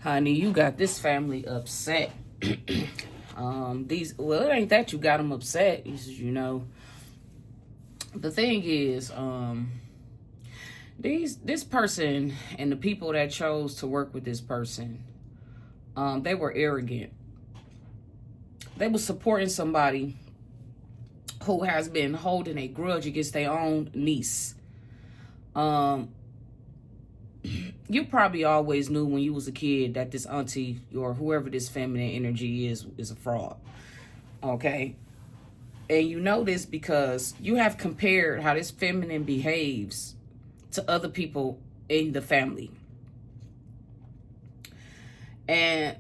Honey, you got this family upset. Well, it ain't that you got them upset. The thing is, this person and the people that chose to work with this person, they were arrogant. They were supporting somebody who has been holding a grudge against their own niece. You probably always knew when you was a kid that this auntie or whoever this feminine energy is a fraud. Okay? And you know this because you have compared how this feminine behaves to other people in the family. And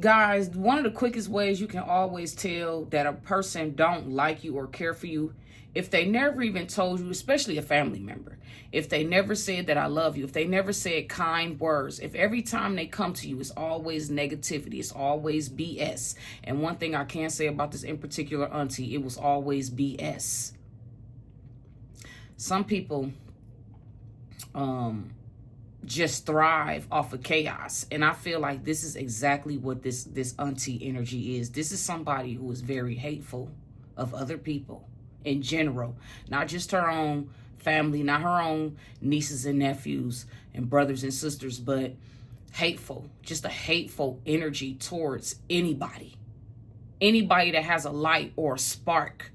guys, one of the quickest ways you can always tell that a person don't like you or care for you, if they never even told you, especially a family member, if they never said that I love you, if they never said kind words, if every time they come to you, it's always negativity, it's always BS. And one thing I can say about this in particular auntie, it was always BS. Some people just thrive off of chaos. And I feel like this is exactly what this auntie energy is. This is somebody who is very hateful of other people in general, not just her own family, not her own nieces and nephews and brothers and sisters, but hateful, just a hateful energy towards anybody that has a light or a spark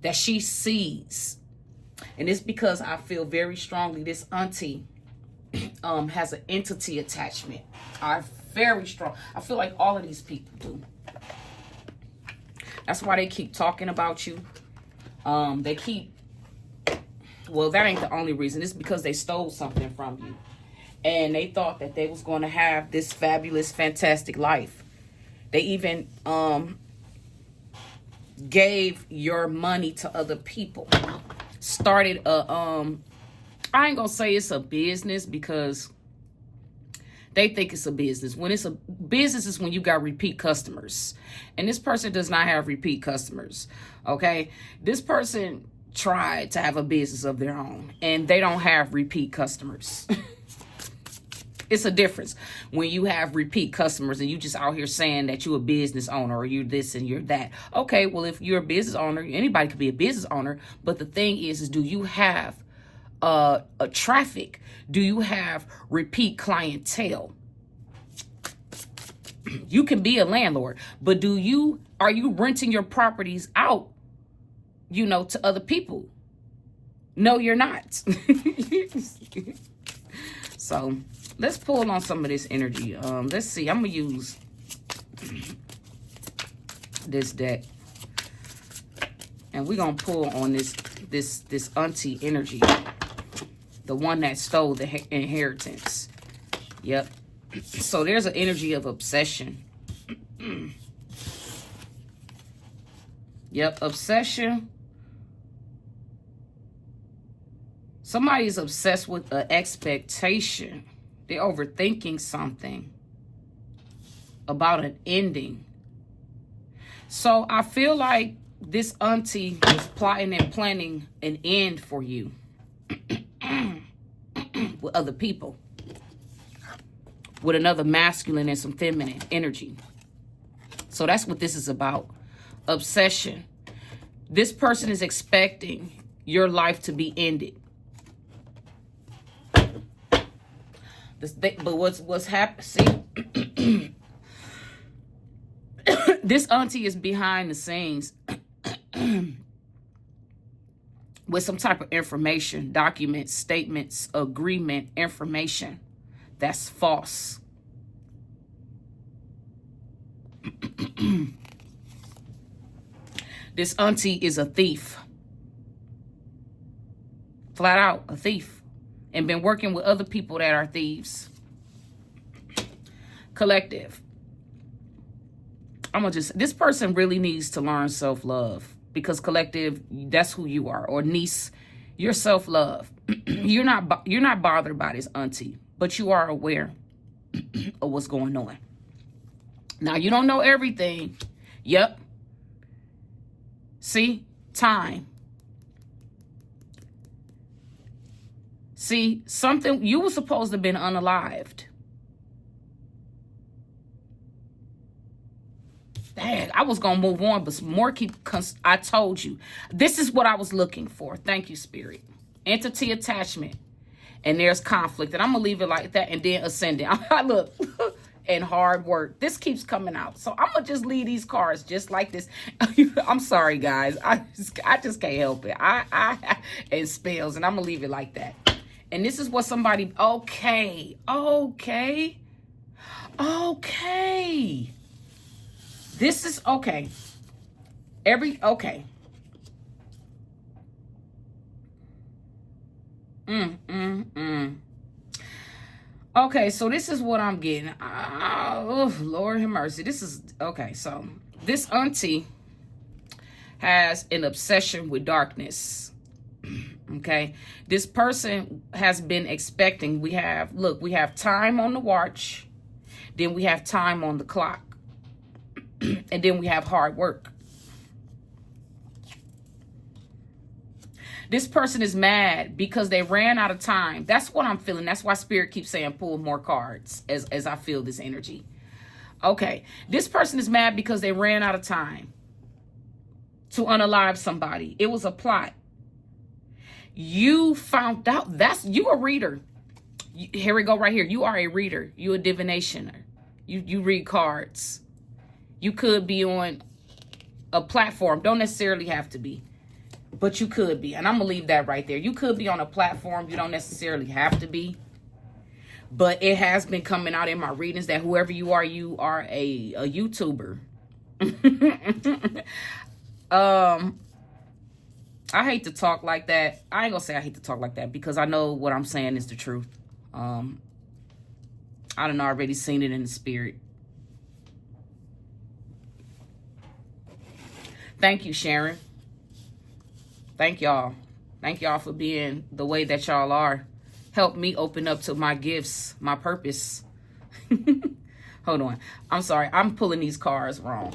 that she sees. And it's because I feel very strongly this auntie has an entity attachment. Very strong. I feel like all of these people do. That's why they keep talking about you. Well, that ain't the only reason. It's because they stole something from you. And they thought that they was going to have this fabulous, fantastic life. They even gave your money to other people. Started I ain't gonna say it's a business because they think it's a business. When it's a business is when you got repeat customers. And this person does not have repeat customers. Okay? This person tried to have a business of their own. And they don't have repeat customers. It's a difference when you have repeat customers and you just out here saying that you're a business owner or you're this and you're that. Okay, well, if you're a business owner, anybody could be a business owner. But the thing is do you have a traffic? Do you have repeat clientele? You can be a landlord, but are you renting your properties out, to other people? No, you're not. So let's pull on some of this energy. Let's see. I'm gonna use this deck, and we're gonna pull on this auntie energy. The one that stole the inheritance. Yep. So there's an energy of obsession. Yep, obsession. Somebody's obsessed with an expectation. They're overthinking something about an ending. So I feel like this auntie is plotting and planning an end for you. With other people, with another masculine and some feminine energy. So that's what this is about. Obsession. This person is expecting your life to be ended. But what's happening? See, this auntie is behind the scenes with some type of information, documents, statements, agreement, information that's false. This auntie is a thief. Flat out a thief. And been working with other people that are thieves. Collective. This person really needs to learn self-love. Because collective, that's who you are. Or niece, you're self-love. You're not bothered by this auntie, but you are aware of what's going on. Now, you don't know everything. Yep. See? Time. See, you were supposed to have been unalived. Dang, I was going to move on, but some more I told you. This is what I was looking for. Thank you, Spirit. Entity attachment. And there's conflict. And I'm going to leave it like that. And then ascending. Look. And hard work. This keeps coming out. So I'm going to just leave these cards just like this. I'm sorry, guys. I just can't help it. And spells. And I'm going to leave it like that. And this is what somebody... Okay. This is... Okay. Okay. Okay, so this is what I'm getting. Oh, Lord have mercy. This is... Okay, so this auntie has an obsession with darkness. Okay, this person has been expecting. We have time on the watch. Then we have time on the clock. And then we have hard work. This person is mad because they ran out of time. That's what I'm feeling. That's why Spirit keeps saying pull more cards as I feel this energy. Okay. This person is mad because they ran out of time to unalive somebody. It was a plot. You found out. You a reader. Here we go right here. You are a reader. You a divinationer. You read cards. You could be on a platform. Don't necessarily have to be. But you could be. And I'm going to leave that right there. You could be on a platform. You don't necessarily have to be. But it has been coming out in my readings that whoever you are a YouTuber. I hate to talk like that. I ain't going to say I hate to talk like that because I know what I'm saying is the truth. I done already seen it in the spirit. Thank you, Sharon. Thank y'all. Thank y'all for being the way that y'all are. Help me open up to my gifts, my purpose. Hold on. I'm sorry. I'm pulling these cards wrong.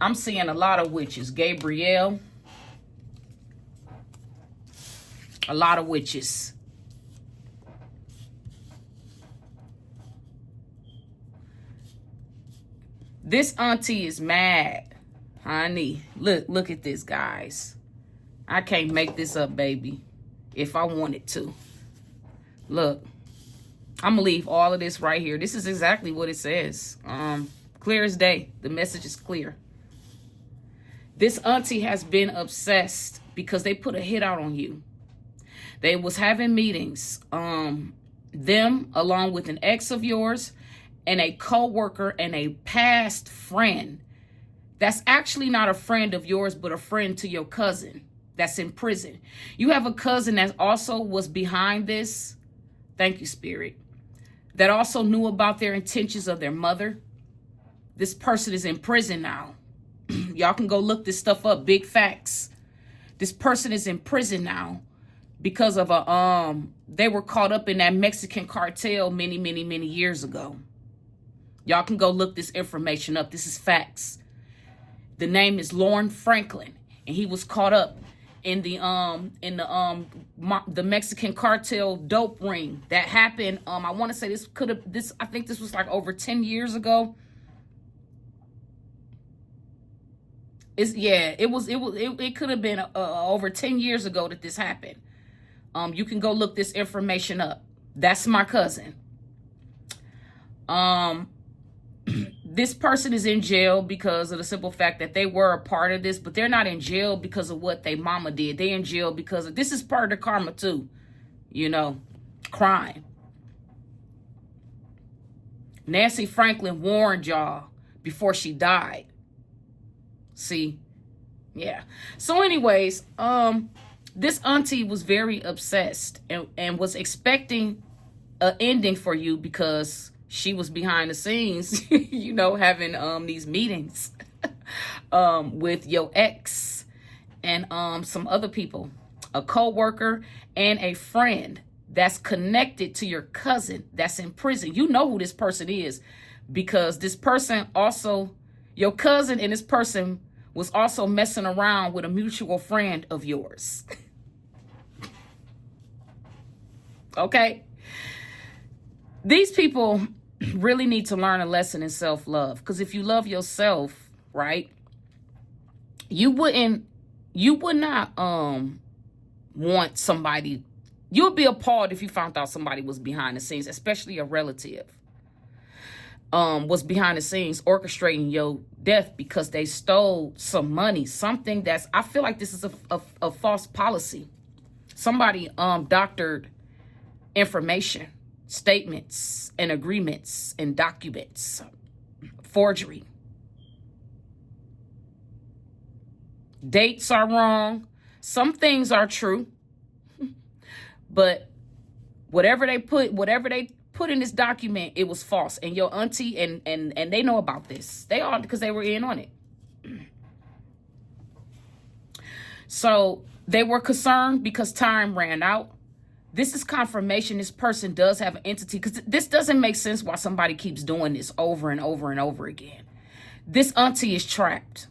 I'm seeing a lot of witches. Gabrielle. A lot of witches. This auntie is mad. Honey, look at this, guys. I can't make this up, baby, if I wanted to. Look, I'm going to leave all of this right here. This is exactly what it says. Clear as day. The message is clear. This auntie has been obsessed because they put a hit out on you. They was having meetings. Them, along with an ex of yours, and a co-worker and a past friend. That's actually not a friend of yours, but a friend to your cousin that's in prison. You have a cousin that also was behind this. Thank you, Spirit. That also knew about their intentions of their mother. This person is in prison now. Y'all can go look this stuff up. Big facts. This person is in prison now because of they were caught up in that Mexican cartel many, many, many years ago. Y'all can go look this information up. This is facts. The name is Lauren Franklin, and he was caught up in the Mexican cartel dope ring that happened. I want to say I think this was like over 10 years ago. It could have been over 10 years ago that this happened. You can go look this information up. That's my cousin. This person is in jail because of the simple fact that they were a part of this, but they're not in jail because of what they mama did. They're in jail because this is part of the karma too. You know, crime. Nancy Franklin warned y'all before she died. See? Yeah. So anyways, this auntie was very obsessed and was expecting an ending for you because she was behind the scenes, you know, having these meetings with your ex and some other people, a co-worker and a friend that's connected to your cousin that's in prison. You know who this person is because this person also, your cousin and this person was also messing around with a mutual friend of yours. Okay? These people really need to learn a lesson in self-love. Because if you love yourself, right? You would not want somebody, you would be appalled if you found out somebody was behind the scenes, especially a relative, was behind the scenes orchestrating your death because they stole some money, something that's, I feel like this is a false policy. Somebody doctored information, statements and agreements and documents, forgery. Dates are wrong. Some things are true, but whatever they put in this document, it was false. And your auntie and they know about this. They all, because they were in on it. So they were concerned because time ran out. This is confirmation this person does have an entity, because this doesn't make sense why somebody keeps doing this over and over and over again. This auntie is trapped.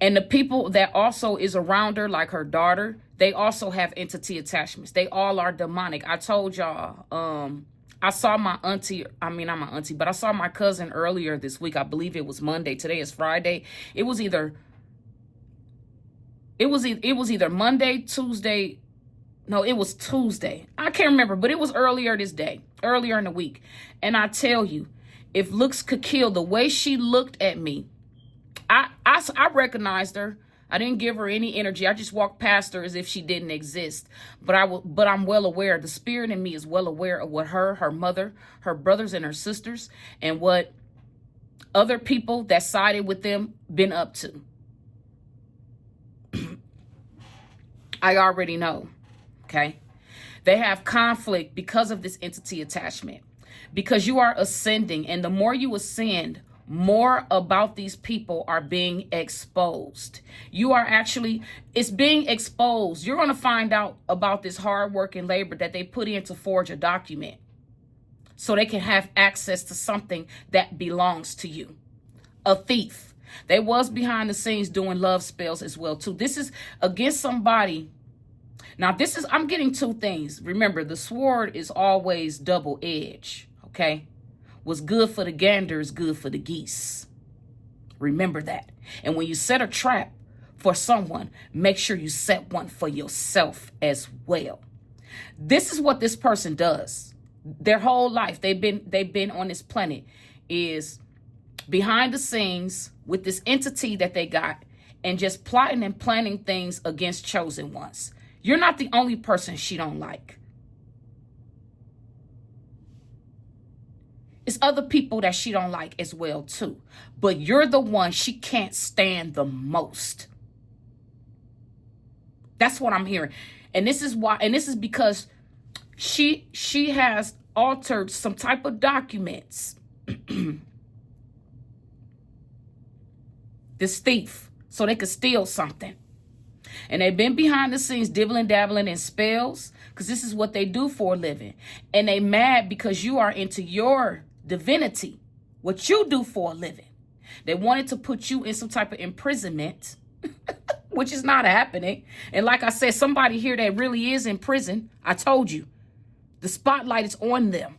And the people that also is around her, like her daughter, they also have entity attachments. They all are demonic. I told y'all, I saw my auntie, I mean, not my auntie, but I saw my cousin earlier this week. I believe it was Monday. Today is Friday. It was either Monday, Tuesday. No, it was Tuesday. I can't remember, but it was earlier this day, earlier in the week. And I tell you, if looks could kill, the way she looked at me, I recognized her. I didn't give her any energy. I just walked past her as if she didn't exist. But I'm well aware. The spirit in me is well aware of what her mother, her brothers, and her sisters, and what other people that sided with them been up to. I already know. Okay? They have conflict because of this entity attachment. Because you are ascending, and the more you ascend, more about these people are being exposed. You are actually, it's being exposed. You're going to find out about this hard work and labor that they put in to forge a document so they can have access to something that belongs to you. A thief. They was behind the scenes doing love spells as well too. This is against somebody. Now this is, I'm getting two things. Remember, the sword is always double-edged, okay? What's good for the gander is good for the geese. Remember that. And when you set a trap for someone, make sure you set one for yourself as well. This is what this person does. Their whole life, they've been on this planet, is behind the scenes with this entity that they got and just plotting and planning things against chosen ones. You're not the only person she don't like. It's other people that she don't like as well too. But you're the one she can't stand the most. That's what I'm hearing. And this is why, and this is because she has altered some type of documents. This thief, so they could steal something. And they've been behind the scenes dibbling, dabbling in spells, because this is what they do for a living. And they mad because you are into your divinity, what you do for a living. They wanted to put you in some type of imprisonment, which is not happening. And like I said, somebody here that really is in prison, I told you, the spotlight is on them.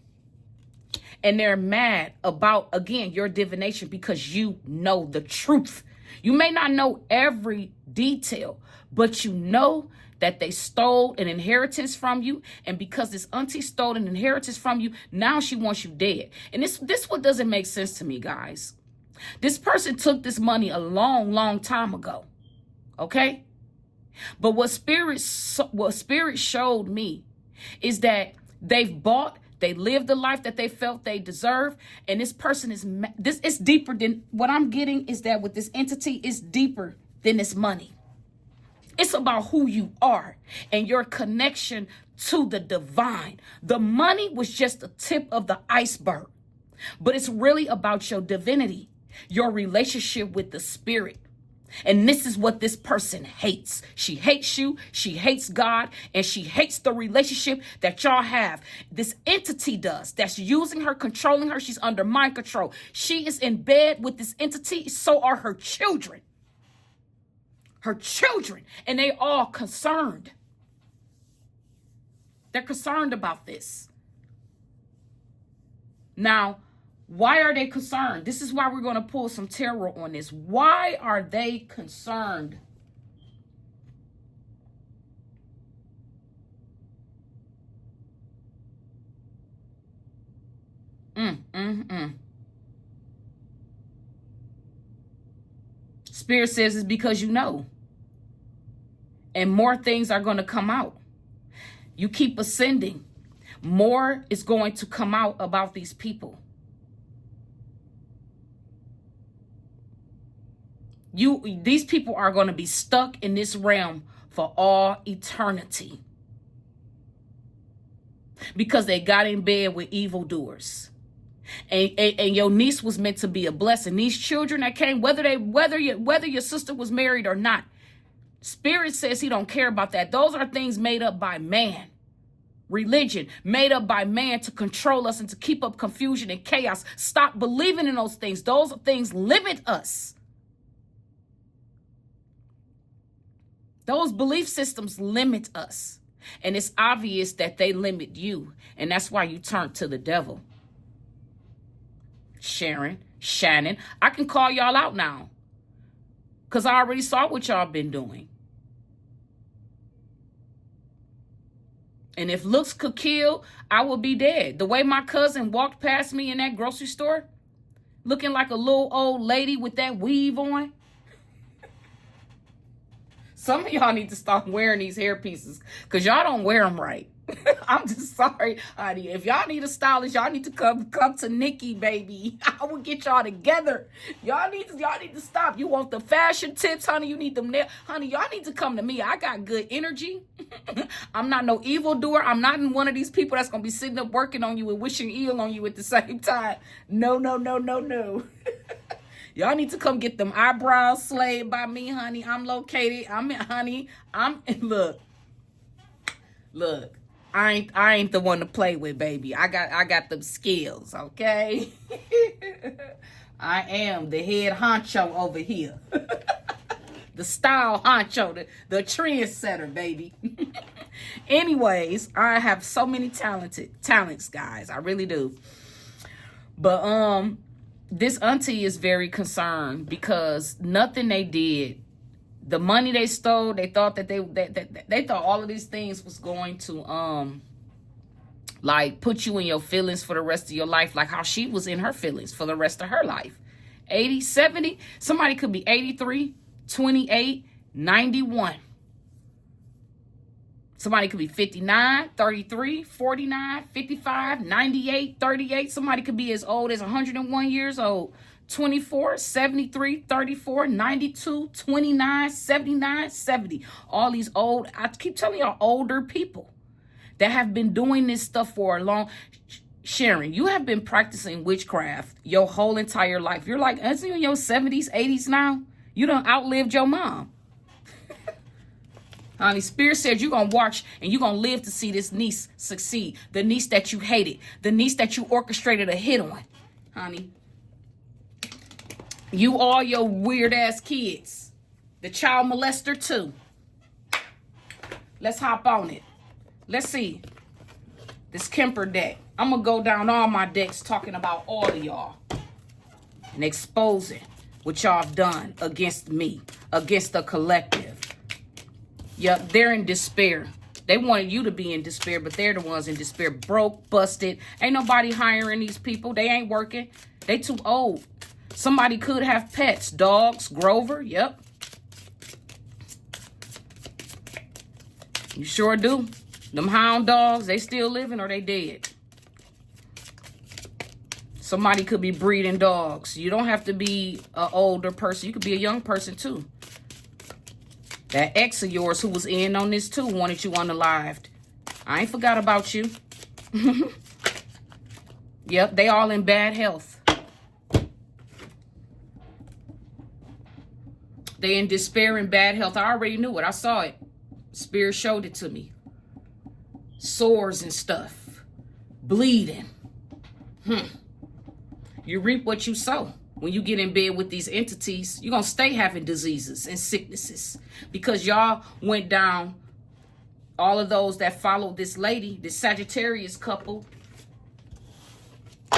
And they're mad about, again, your divination because you know the truth. You may not know every detail, but you know that they stole an inheritance from you. And because this auntie stole an inheritance from you, now she wants you dead. And this what doesn't make sense to me, guys. This person took this money a long, long time ago. Okay? But what spirit showed me is that they've bought, they lived the life that they felt they deserve. And this person is, this is deeper than, what I'm getting is that with this entity, it's deeper than this money. It's about who you are and your connection to the divine. The money was just the tip of the iceberg, but it's really about your divinity, your relationship with the spirit. And this is what this person hates. She hates you, she hates God, and she hates the relationship that y'all have. This entity does, that's using her, controlling her. She's under mind control. She is in bed with this entity, so are her children. Her children, and they all concerned. They're concerned about this. Now, Why are they concerned? This is why we're going to pull some tarot on this. Why are they concerned? Spirit says it's because you know. And more things are going to come out. You keep ascending. More is going to come out about these people. These people are going to be stuck in this realm for all eternity. Because they got in bed with evildoers. And your niece was meant to be a blessing. These children that came, whether your sister was married or not, Spirit says he don't care about that. Those are things made up by man. Religion made up by man to control us and to keep up confusion and chaos. Stop believing in those things. Those things limit us. Those belief systems limit us. And it's obvious that they limit you. And that's why you turn to the devil. Sharon, Shannon, I can call y'all out now. Because I already saw what y'all been doing. And if looks could kill, I would be dead. The way my cousin walked past me in that grocery store, looking like a little old lady with that weave on. Some of y'all need to stop wearing these hair pieces because y'all don't wear them right. I'm just sorry, honey. If y'all need a stylist, y'all need to come to Nikki, baby. I will get y'all together. Y'all need to stop. You want the fashion tips, honey? You need them nail, honey. Y'all need to come to me. I got good energy. I'm not no evildoer. I'm not one of these people that's gonna be sitting up working on you and wishing ill on you at the same time. No. Y'all need to come get them eyebrows slayed by me, honey. I'm located. Look. I ain't the one to play with, baby. I got them skills, okay? I am the head honcho over here. The style honcho, the trendsetter, baby. Anyways, I have so many talents, guys. I really do. But this auntie is very concerned because nothing they did, the money they stole, they thought that they thought all of these things was going to like put you in your feelings for the rest of your life, like how she was in her feelings for the rest of her life. 80, 70, somebody could be 83, 28, 91. Somebody could be 59, 33, 49, 55, 98, 38. Somebody could be as old as 101 years old. 24, 73, 34, 92, 29, 79, 70. All these old, I keep telling y'all, older people that have been doing this stuff for a long. Sharon, you have been practicing witchcraft your whole entire life. You're like, as in your 70s, 80s now. You done outlived your mom. Honey, Spirit said you're going to watch and you're going to live to see this niece succeed. The niece that you hated. The niece that you orchestrated a hit on. Honey. You all your weird ass kids. The child molester too. Let's hop on it. Let's see. This Kemper deck. I'm going to go down all my decks talking about all of y'all. And exposing what y'all have done against me. Against the collective. Yep, they're in despair. They wanted you to be in despair, but they're the ones in despair. Broke, busted. Ain't nobody hiring these people. They ain't working. They too old. Somebody could have pets. Dogs, Grover, yep. You sure do. Them hound dogs, they still living or they dead. Somebody could be breeding dogs. You don't have to be an older person. You could be a young person too. That ex of yours who was in on this too wanted you unalived. I ain't forgot about you. Yep, they all in bad health. They in despair and bad health. I already knew it. I saw it. Spirit showed it to me. Sores and stuff. Bleeding. You reap what you sow. When you get in bed with these entities, you're going to stay having diseases and sicknesses. Because y'all went down, all of those that followed this lady, this Sagittarius couple.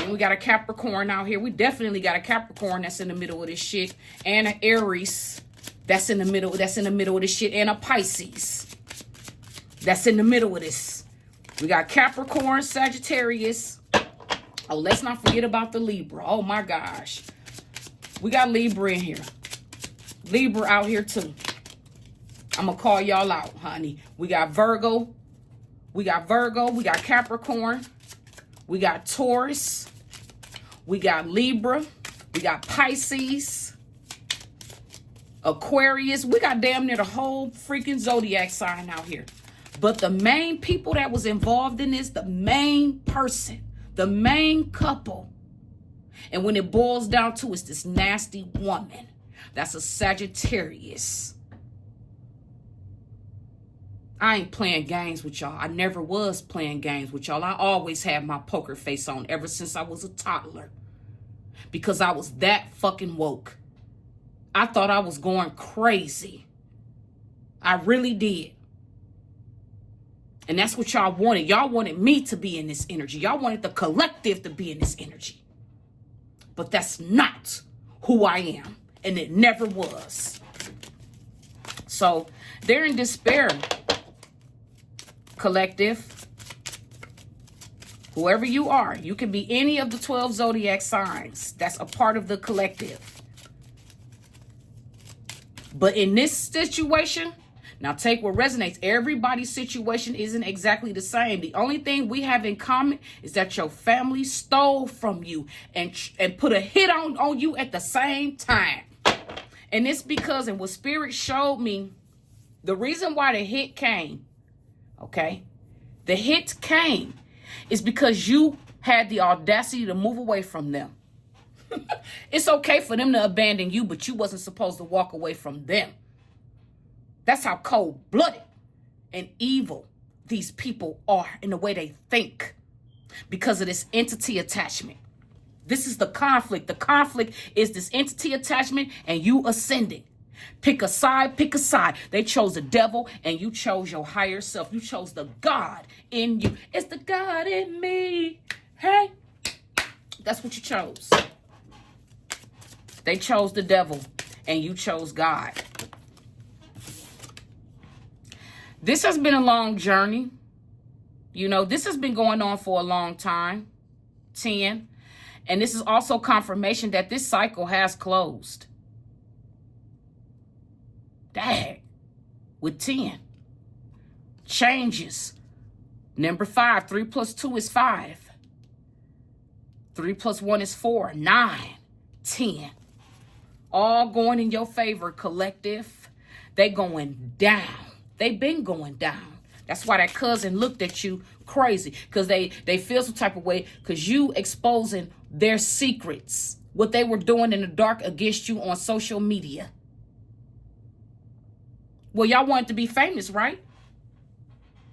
And we got a Capricorn out here. We definitely got a Capricorn that's in the middle of this shit. And an Aries that's in the middle. That's in the middle of this shit. And a Pisces that's in the middle of this. We got Capricorn, Sagittarius. Oh, let's not forget about the Libra. Oh my gosh. We got Libra in here. Libra out here too. I'm going to call y'all out, honey. We got Virgo. We got Virgo. We got Capricorn. We got Taurus. We got Libra. We got Pisces. Aquarius. We got damn near the whole freaking zodiac sign out here. But the main people that was involved in this, the main person, the main couple, and when it boils down to, it's this nasty woman. That's a Sagittarius. I ain't playing games with y'all. I never was playing games with y'all. I always had my poker face on ever since I was a toddler. Because I was that fucking woke. I thought I was going crazy. I really did. And that's what y'all wanted. Y'all wanted me to be in this energy. Y'all wanted the collective to be in this energy. But that's not who I am. And it never was. So they're in despair. Collective. Whoever you are. You can be any of the 12 zodiac signs. That's a part of the collective. But in this situation, now take what resonates. Everybody's situation isn't exactly the same. The only thing we have in common is that your family stole from you and put a hit on you at the same time. And it's because, and what Spirit showed me, the reason why the hit came, okay, the hit came is because you had the audacity to move away from them. It's okay for them to abandon you, but you wasn't supposed to walk away from them. That's how cold-blooded and evil these people are in the way they think because of this entity attachment. This is the conflict. The conflict is this entity attachment and you ascending. Pick a side, pick a side. They chose the devil and you chose your higher self. You chose the God in you. It's the God in me. Hey, that's what you chose. They chose the devil and you chose God. This has been a long journey. You know, this has been going on for a long time. 10. And this is also confirmation that this cycle has closed. Dang. With 10. Changes. Number 5. 3 plus 2 is 5. 3 plus 1 is 4. 9. 10. All going in your favor, collective. They going down. They've been going down. That's why that cousin looked at you crazy. Because they feel some type of way. Because you exposing their secrets. What they were doing in the dark against you on social media. Well, y'all wanted to be famous, right?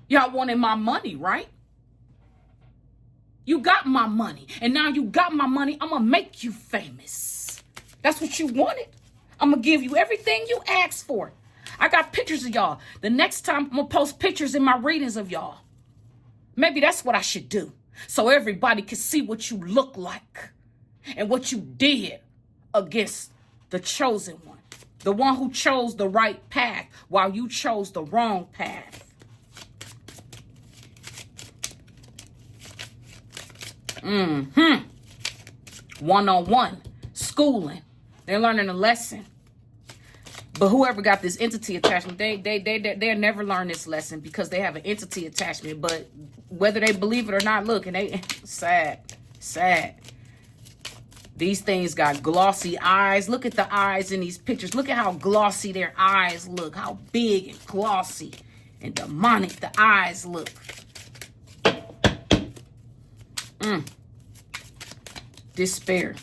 Y'all wanted my money, right? You got my money. And now you got my money. I'm going to make you famous. That's what you wanted. I'm going to give you everything you asked for. I got pictures of y'all. The next time I'm going to post pictures in my readings of y'all. Maybe that's what I should do. So everybody can see what you look like. And what you did against the chosen one. The one who chose the right path while you chose the wrong path. One-on-one. Schooling. They're learning a lesson. But whoever got this entity attachment, they'll never learn this lesson because they have an entity attachment. But whether they believe it or not, look, and they sad. These things got glossy eyes. Look at the eyes in these pictures. Look at how glossy their eyes look. How big and glossy and demonic the eyes look. Despair.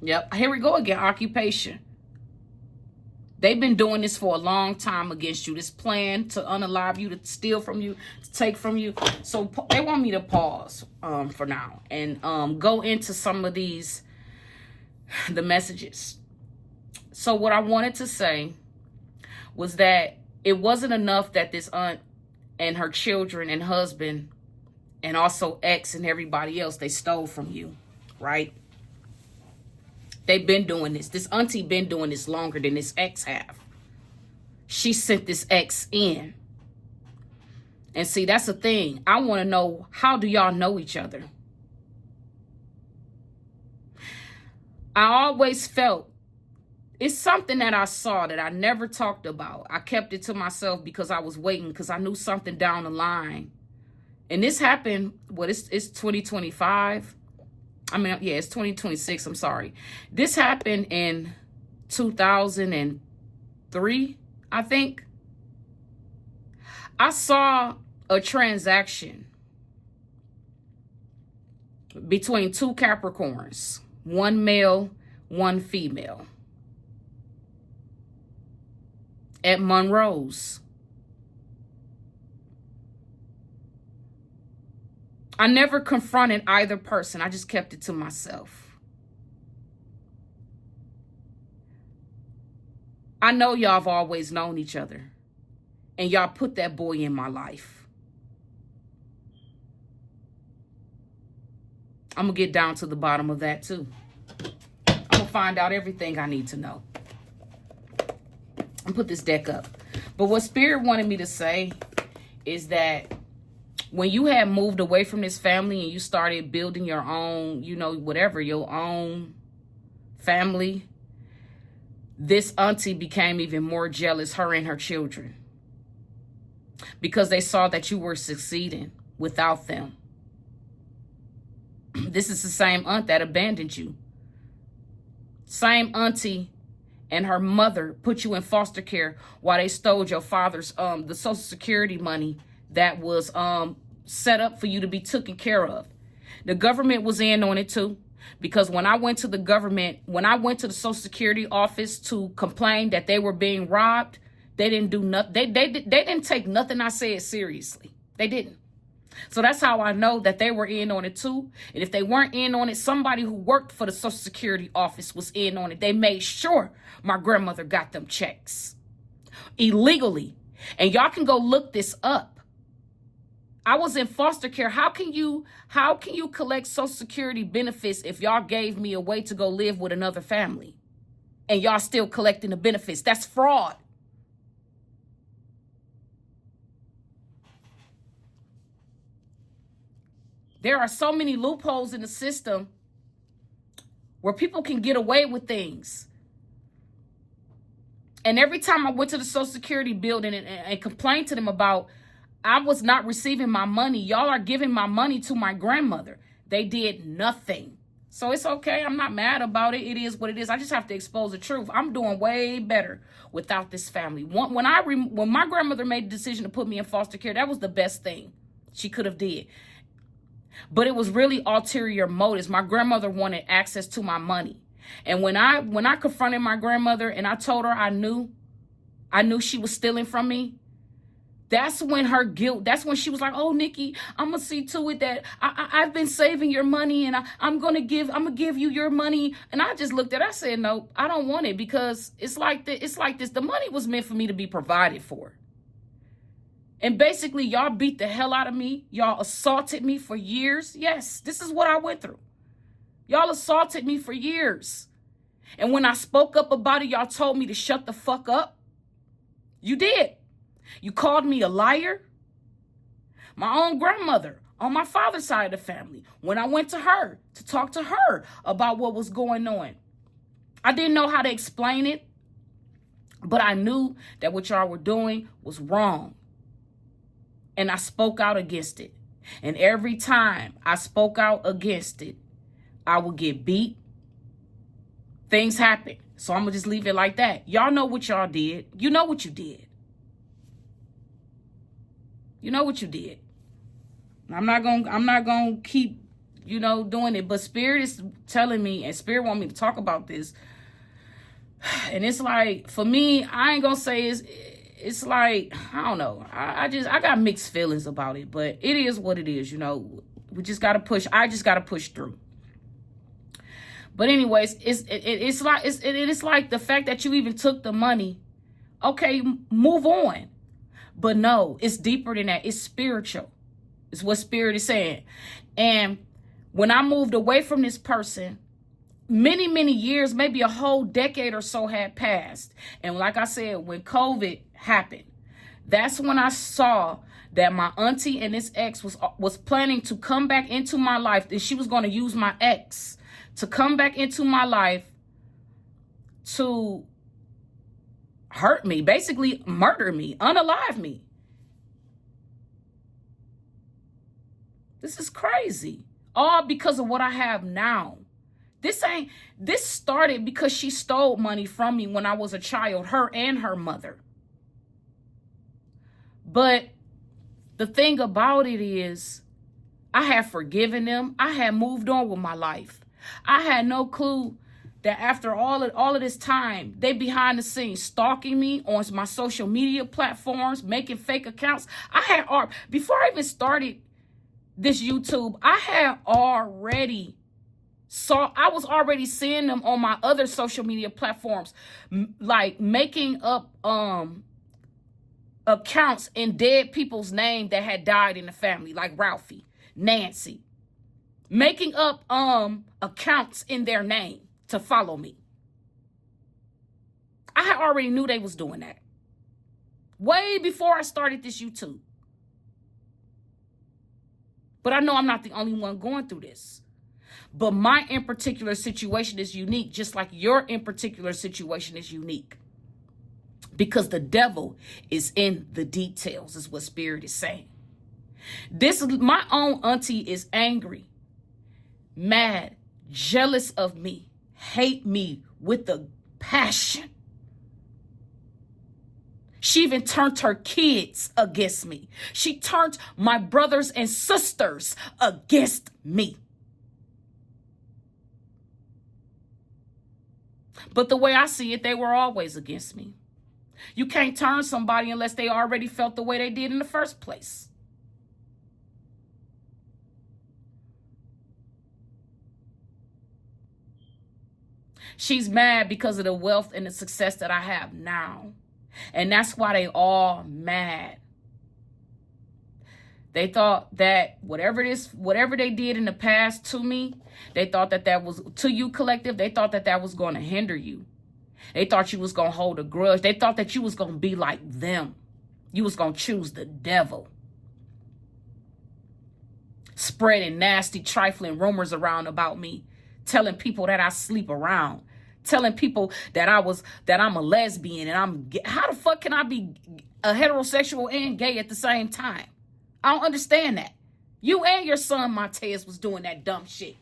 Yep, here we go again, occupation. They've been doing this for a long time against you. This plan to unalive you, to steal from you, to take from you. So they want me to pause for now and go into some of these, the messages. So what I wanted to say was that it wasn't enough that this aunt, and her children and husband and also ex and everybody else, they stole from you, right? They've been doing this. This auntie been doing this longer than this ex have. She sent this ex in. And see, that's the thing. I want to know, how do y'all know each other? I always felt, it's something that I saw that I never talked about. I kept it to myself because I was waiting, because I knew something down the line. And this happened, it's 2025. I mean, yeah, it's 2026. I'm sorry. This happened in 2003, I think. I saw a transaction between two Capricorns, one male, one female, at Monroe's. I never confronted either person. I just kept it to myself. I know y'all have always known each other, and y'all put that boy in my life. I'm going to get down to the bottom of that too. I'm going to find out everything I need to know. And put this deck up. But what Spirit wanted me to say is that when you had moved away from this family and you started building your own, you know, whatever, your own family, this auntie became even more jealous, her and her children, because they saw that you were succeeding without them. This is the same aunt that abandoned you. Same auntie and her mother put you in foster care while they stole your father's the Social Security money that was set up for you to be taken care of. The government was in on it too, because when I went to the government, when I went to the Social Security office to complain that they were being robbed, they didn't do nothing. They didn't take nothing I said seriously. They didn't. So that's how I know that they were in on it too. And if they weren't in on it, somebody who worked for the Social Security office was in on it. They made sure my grandmother got them checks illegally. And y'all can go look this up. I was in foster care. How can you collect Social Security benefits if y'all gave me a way to go live with another family and y'all still collecting the benefits? That's fraud. There are so many loopholes in the system where people can get away with things. And every time I went to the Social Security building and complained to them about I was not receiving my money, y'all are giving my money to my grandmother. They did nothing. So it's okay. I'm not mad about it. It is what it is. I just have to expose the truth. I'm doing way better without this family. When my grandmother made the decision to put me in foster care, that was the best thing she could have did. But it was really ulterior motives. My grandmother wanted access to my money. And when I confronted my grandmother and I told her I knew she was stealing from me, that's when her guilt, that's when she was like, oh, Nikki, I'm going to see to it that I've been saving your money and I'm going to give you your money. And I just looked at it. I said, no, I don't want it, because it's like this. The money was meant for me to be provided for. And basically, y'all beat the hell out of me. Y'all assaulted me for years. Yes, this is what I went through. Y'all assaulted me for years. And when I spoke up about it, y'all told me to shut the fuck up. You did. You called me a liar. My own grandmother on my father's side of the family, when I went to her to talk to her about what was going on, I didn't know how to explain it, but I knew that what y'all were doing was wrong. And I spoke out against it. And every time I spoke out against it, I would get beat. Things happen. So I'm going to just leave it like that. Y'all know what y'all did. You know what you did. You know what you did. I'm not going to keep, doing it. But Spirit is telling me, and Spirit want me to talk about this. And it's like, for me, I ain't going to say it's like, I don't know. I got mixed feelings about it, but it is what it is. We just got to push. I just got to push through. But anyways, it's like the fact that you even took the money. Okay, move on. But no, it's deeper than that. It's spiritual. It's what spirit is saying. And when I moved away from this person, many, many years, maybe a whole decade or so had passed. And like I said, when COVID happened, that's when I saw that my auntie and this ex was planning to come back into my life. That she was going to use my ex to come back into my life to hurt me, basically murder me, unalive me. This is crazy. All because of what I have now. This started because she stole money from me when I was a child, her and her mother. But the thing about it is, I have forgiven them. I had moved on with my life. I had no clue that after all of this time, they behind the scenes stalking me on my social media platforms, making fake accounts. Before I even started this YouTube, I was already seeing them on my other social media platforms, like making up accounts in dead people's name that had died in the family, like Ralphie, Nancy, making up accounts in their name to follow me. I already knew they was doing that way before I started this YouTube. But I know I'm not the only one going through this. But my in particular situation is unique, just like your in particular situation is unique. Because the devil is in the details, is what Spirit is saying. My own auntie is angry, mad, jealous of me, hate me with a passion. She even turned her kids against me. She turned my brothers and sisters against me. But the way I see it, they were always against me. You can't turn somebody unless they already felt the way they did in the first place. She's mad because of the wealth and the success that I have now. And that's why they all mad. They thought that whatever they did in the past to me, they thought that was, to you collective, they thought that was going to hinder you. They thought you was going to hold a grudge. They thought that you was going to be like them. You was going to choose the devil. Spreading nasty, trifling rumors around about me. Telling people that I sleep around. Telling people that I'm a lesbian and I'm gay. How the fuck can I be a heterosexual and gay at the same time? I don't understand that. You and your son, Montez, was doing that dumb shit.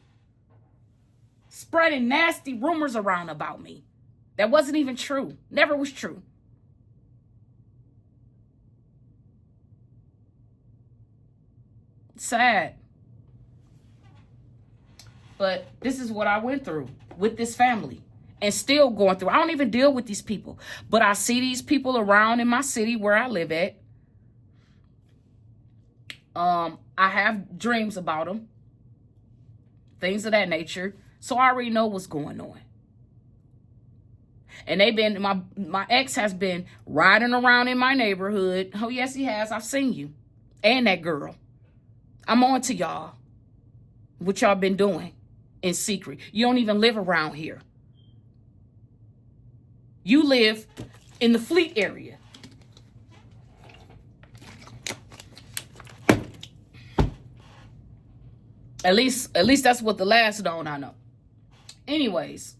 Spreading nasty rumors around about me. That wasn't even true. Never was true. Sad. But this is what I went through with this family. And still going through. I don't even deal with these people. But I see these people around in my city where I live at. I have dreams about them. Things of that nature. So I already know what's going on. And my ex has been riding around in my neighborhood. Oh, yes, he has. I've seen you. And that girl. I'm on to y'all. What y'all been doing in secret. You don't even live around here. You live in the Fleet area. At least that's what the last known I know. Anyways.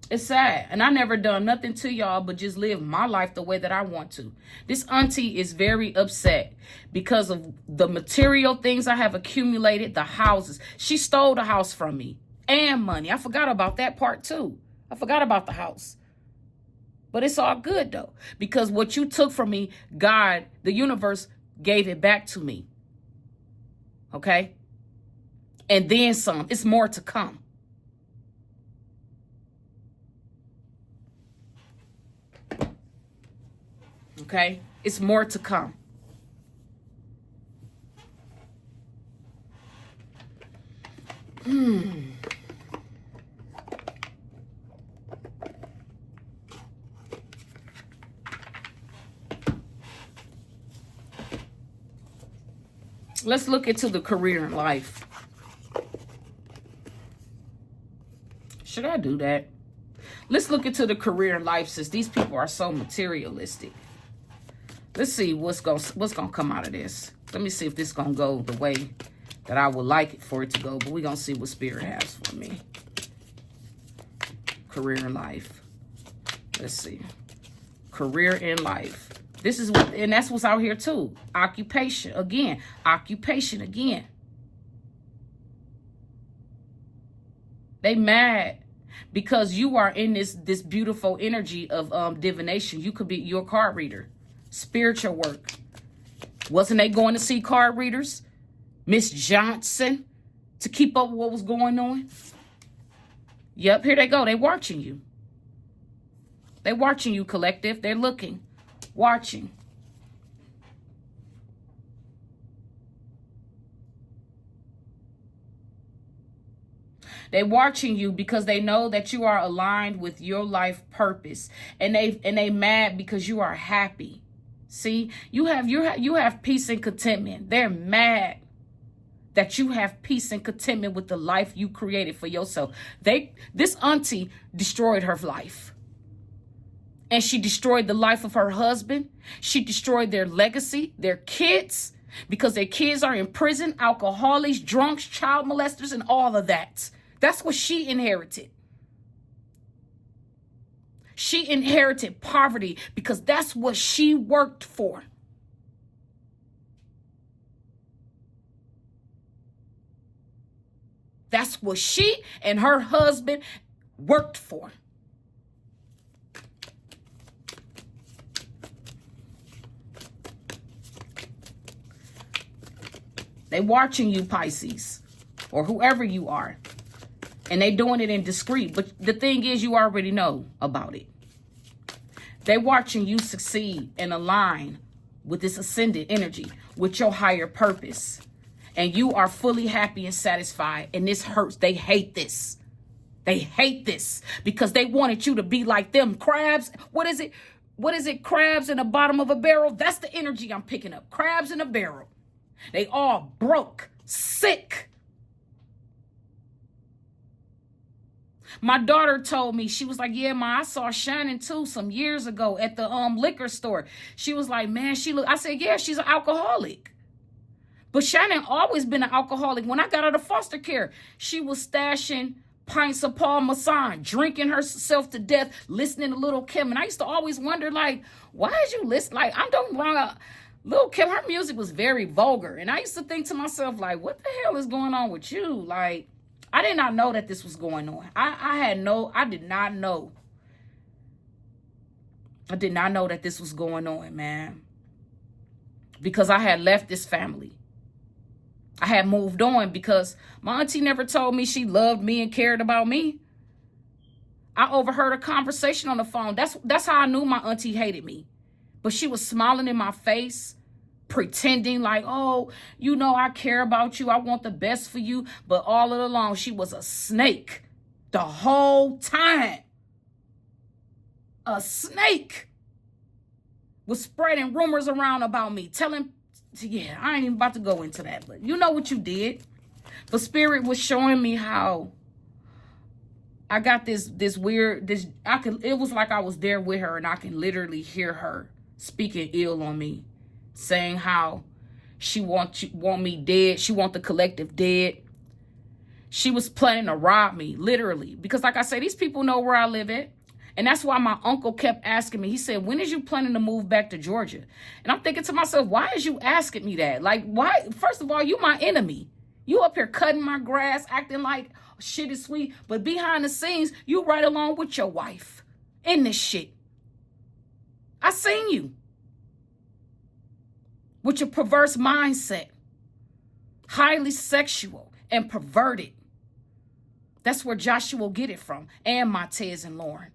It's sad. And I never done nothing to y'all but just live my life the way that I want to. This auntie is very upset because of the material things I have accumulated, the houses. She stole the house from me and money. I forgot about that part too. I forgot about the house. But it's all good though. Because what you took from me, God, the universe gave it back to me. Okay? And then some. It's more to come. Okay? It's more to come. Let's look into the career and life. Should I do that? Let's look into the career and life, since these people are so materialistic. Let's see what's gonna come out of this. Let me see if this is gonna go the way that I would like it for it to go. But we're gonna see what Spirit has for me. Career and life. Let's see. Career and life. This is what, and that's what's out here too. Occupation again. Occupation again. They mad because you are in this beautiful energy of divination. You could be your card reader. Spiritual work. Wasn't they going to see card readers? Miss Johnson, to keep up with what was going on? Yep, here they go. They watching you. They watching you, collective. They're looking, watching. They watching you because they know that you are aligned with your life purpose, and they mad because you are happy. See, you have peace and contentment. They're mad that you have peace and contentment with the life you created for yourself. This auntie destroyed her life. And she destroyed the life of her husband. She destroyed their legacy, their kids, because their kids are in prison, alcoholics, drunks, child molesters, and all of that. That's what she inherited. She inherited poverty because that's what she worked for. That's what she and her husband worked for. They watching you, Pisces, or whoever you are. And they doing it in discreet. But the thing is, you already know about it. They watching you succeed and align with this ascended energy, with your higher purpose. And you are fully happy and satisfied. And this hurts. They hate this. They hate this because they wanted you to be like them. Crabs. What is it? What is it? Crabs in the bottom of a barrel. That's the energy I'm picking up. Crabs in a barrel. They all broke, sick. My daughter told me, she was like, yeah, Ma, I saw Shannon too some years ago at the liquor store. She was like, man, I said, yeah, she's an alcoholic. But Shannon always been an alcoholic. When I got out of foster care, she was stashing pints of Paul Masson, drinking herself to death, listening to Little Kim. And I used to always wonder, like, why is you listen? Like, I'm doing wrong. Little Kim, her music was very vulgar. And I used to think to myself, like, what the hell is going on with you? Like, I did not know that this was going on. I did not know. I did not know that this was going on, man. Because I had left this family. I had moved on because my auntie never told me she loved me and cared about me. I overheard a conversation on the phone. That's how I knew my auntie hated me. But she was smiling in my face, pretending like, oh, you know, I care about you. I want the best for you. But all along, she was a snake the whole time. A snake was spreading rumors around about me, telling, yeah, I ain't even about to go into that. But you know what you did. The Spirit was showing me how I got it was like I was there with her and I can literally hear her speaking ill on me, saying how she want me dead. She want the collective dead. She was planning to rob me, literally. Because like I said, these people know where I live at. And that's why my uncle kept asking me. He said, when is you planning to move back to Georgia? And I'm thinking to myself, why is you asking me that? Like, why? First of all, you my enemy. You up here cutting my grass, acting like shit is sweet. But behind the scenes, you right along with your wife in this shit. I seen you. With your perverse mindset. Highly sexual and perverted. That's where Joshua get it from. And Montez and Lauren.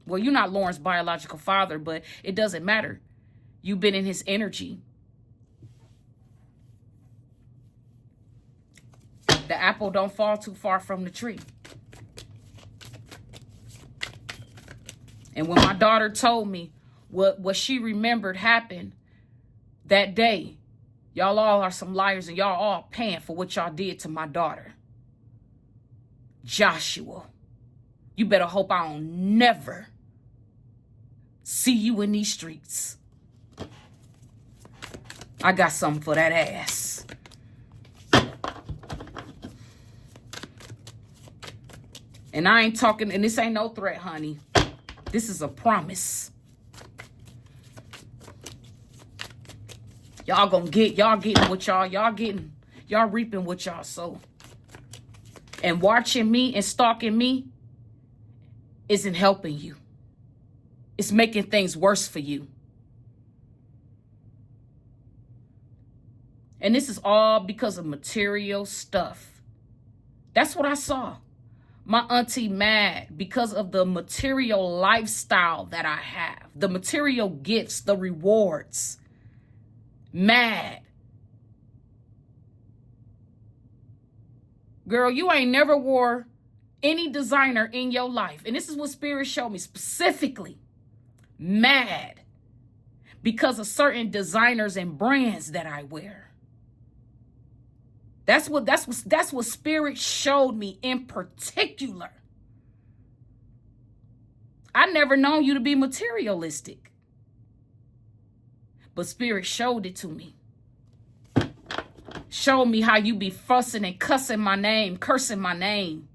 Well, you're not Lauren's biological father, but it doesn't matter. You've been in his energy. The apple don't fall too far from the tree. And when my daughter told me what she remembered happened that day, Y'all all are some liars, and y'all all paying for what y'all did to my daughter. Joshua, you better hope I don't never see you in these streets. I got something for that ass. And I ain't talking, and this ain't no threat, honey. This is a promise. Y'all gonna get, y'all getting what y'all getting, y'all reaping what y'all sow. And watching me and stalking me isn't helping you. It's making things worse for you. And this is all because of material stuff. That's what I saw. My auntie mad because of the material lifestyle that I have. The material gifts, the rewards. Mad. Girl, you ain't never wore any designer in your life. And this is what Spirit showed me specifically. Mad because of certain designers and brands that I wear. That's what Spirit showed me in particular. I never known you to be materialistic. But Spirit showed it to me. Showed me how you be fussing and cussing my name, cursing my name.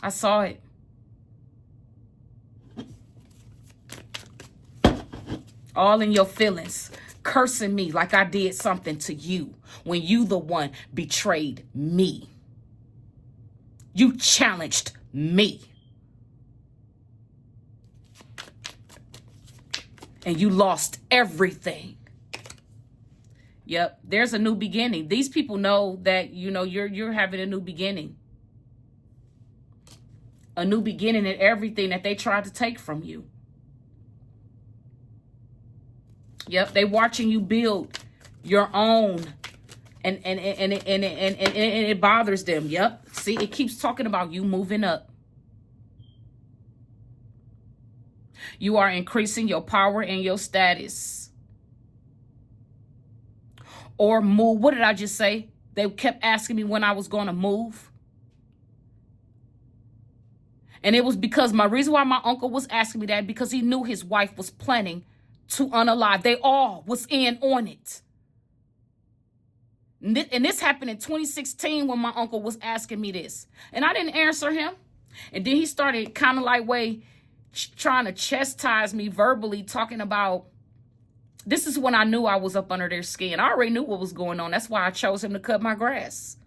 I saw it. All in your feelings, cursing me like I did something to you when you the one betrayed me. You challenged me. And you lost everything. Yep, there's a new beginning. These people know that, you know, you're having a new beginning. A new beginning in everything that they tried to take from you. Yep, they watching you build your own, and it bothers them. Yep, see, it keeps talking about you moving up. You are increasing your power and your status. Or move. What did I just say? They kept asking me when I was going to move. And it was because my reason why my uncle was asking me that, because he knew his wife was planning to unalive. They all was in on it. And this happened in 2016 when my uncle was asking me this. And I didn't answer him. And then he started kind of like trying to chastise me verbally, talking about, this is when I knew I was up under their skin. I already knew what was going on. That's why I chose him to cut my grass.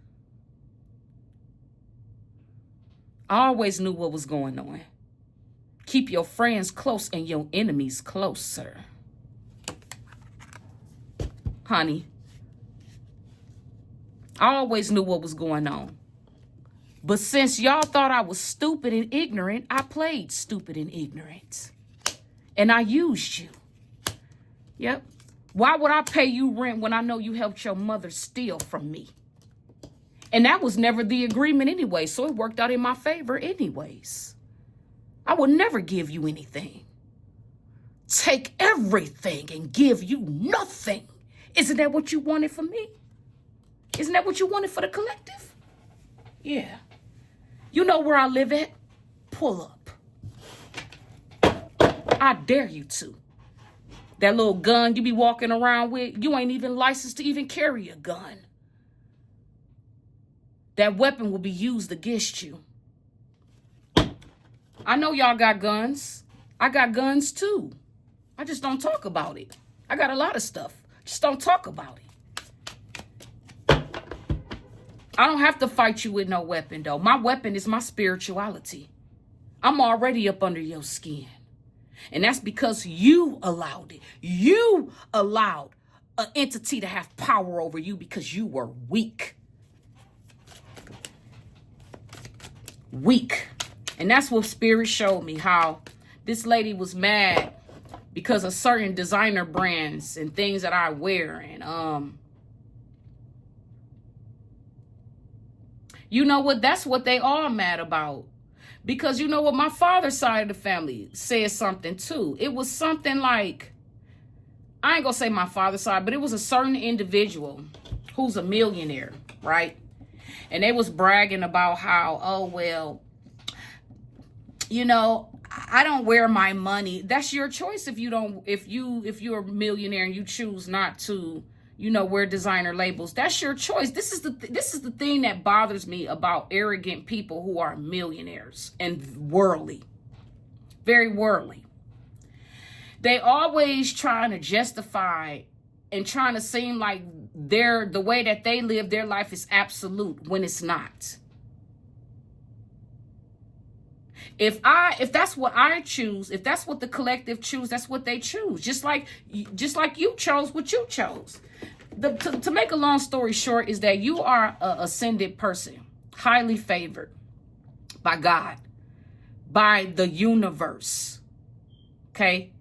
I always knew what was going on. Keep your friends close and your enemies closer. Honey, I always knew what was going on. But since y'all thought I was stupid and ignorant, I played stupid and ignorant. And I used you. Yep. Why would I pay you rent when I know you helped your mother steal from me? And that was never the agreement anyway, so it worked out in my favor anyways. I would never give you anything. Take everything and give you nothing. Isn't that what you wanted for me? Isn't that what you wanted for the collective? Yeah. You know where I live at? Pull up. I dare you to. That little gun you be walking around with, you ain't even licensed to even carry a gun. That weapon will be used against you. I know y'all got guns. I got guns too. I just don't talk about it. I got a lot of stuff. Just don't talk about it. I don't have to fight you with no weapon though. My weapon is my spirituality. I'm already up under your skin. And that's because you allowed it. You allowed an entity to have power over you because you were weak. Weak. And that's what Spirit showed me, how this lady was mad because of certain designer brands and things that I wear. And you know what? That's what they are mad about. Because you know what? My father's side of the family said something too. It was something like, I ain't gonna say my father's side, but it was a certain individual who's a millionaire, right? And they was bragging about how, oh, well, you know, I don't wear my money. That's your choice. If you're a millionaire and you choose not to, you know, wear designer labels, that's your choice. This is the thing that bothers me about arrogant people who are millionaires and worldly, very worldly. They always trying to justify and trying to seem like the way that they live their life is absolute when it's not. If that's what I choose, if that's what the collective choose, that's what they choose. Just like you chose what you chose. To make a long story short is that you are an ascended person, highly favored by God, by the universe. Okay?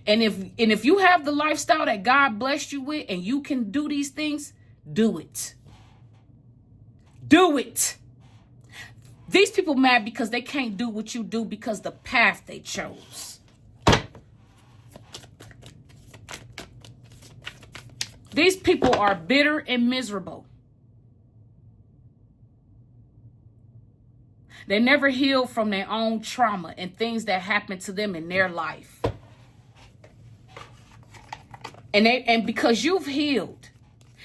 And if you have the lifestyle that God blessed you with and you can do these things, do it. Do it. These people mad because they can't do what you do because the path they chose. These people are bitter and miserable. They never heal from their own trauma and things that happened to them in their life. And because you've healed,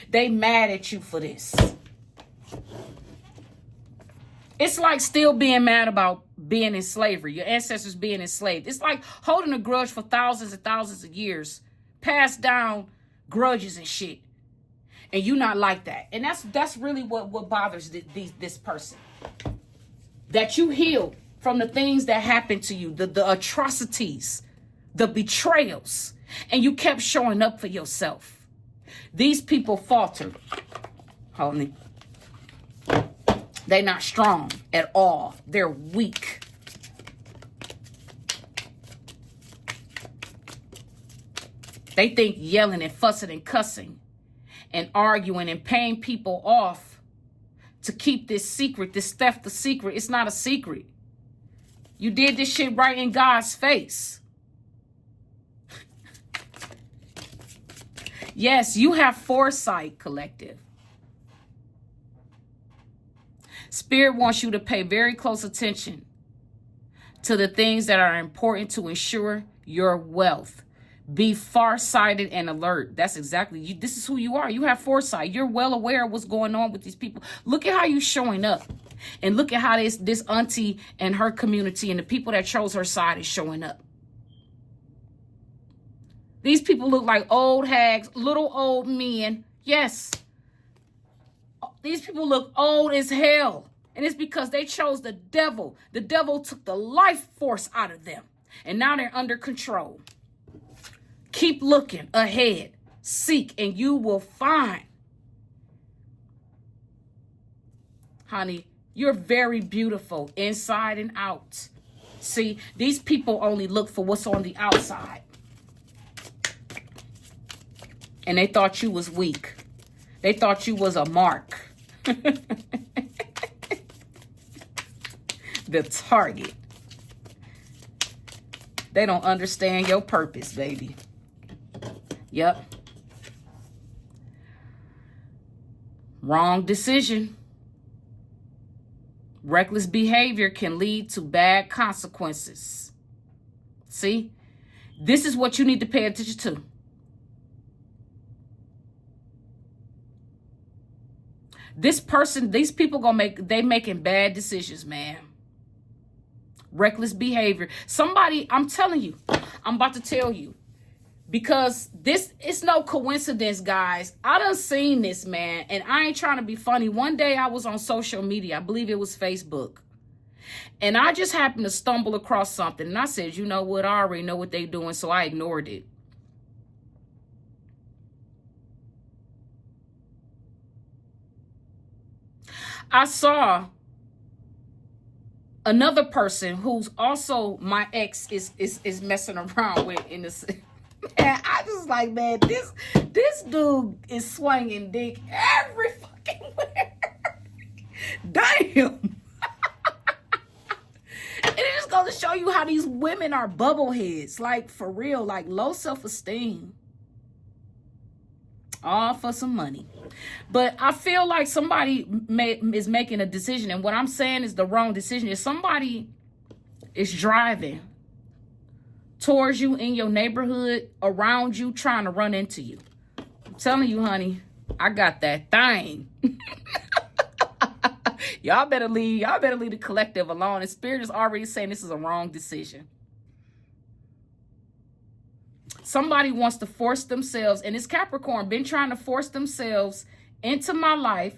they mad at you for this. It's like still being mad about being in slavery, your ancestors being enslaved. It's like holding a grudge for thousands and thousands of years, passed down grudges and shit. And you not like that. And that's really what bothers this person. That you healed from the things that happened to you, the atrocities, the betrayals, and you kept showing up for yourself. These people faltered. Hold me. They're not strong at all. They're weak. They think yelling and fussing and cussing and arguing and paying people off to keep this secret, this theft, the secret. It's not a secret. You did this shit right in God's face. Yes, you have foresight, collective. Spirit wants you to pay very close attention to the things that are important to ensure your wealth. Be farsighted and alert. That's exactly you. This is who you are. You have foresight. You're well aware of what's going on with these people. Look at how you're showing up. And look at how this auntie and her community and the people that chose her side is showing up. These people look like old hags, little old men. Yes. These people look old as hell. And it's because they chose the devil. The devil took the life force out of them. And now they're under control. Keep looking ahead. Seek and you will find. Honey, you're very beautiful inside and out. See, these people only look for what's on the outside. And they thought you was weak. They thought you was a mark. The target. They don't understand your purpose, baby. Yep. Wrong decision. Reckless behavior can lead to bad consequences. See? This is what you need to pay attention to. This person, these people making bad decisions, man. Reckless behavior. Somebody, I'm telling you, I'm about to tell you. Because it's no coincidence, guys. I done seen this, man. And I ain't trying to be funny. One day I was on social media. I believe it was Facebook. And I just happened to stumble across something. And I said, you know what? I already know what they doing. So I ignored it. I saw another person who's also my ex is messing around with in this. Man, I just like, man, this dude is swinging dick every fucking where. Damn. And it just goes to show you how these women are bubbleheads. Like, for real, like low self-esteem. All for some money. But I feel like somebody is making a decision. And what I'm saying is the wrong decision. If somebody is driving towards you in your neighborhood, around you, trying to run into you. I'm telling you, honey, I got that thing. Y'all better leave the collective alone. And Spirit is already saying this is a wrong decision. Somebody wants to force themselves, and it's Capricorn, been trying to force themselves into my life.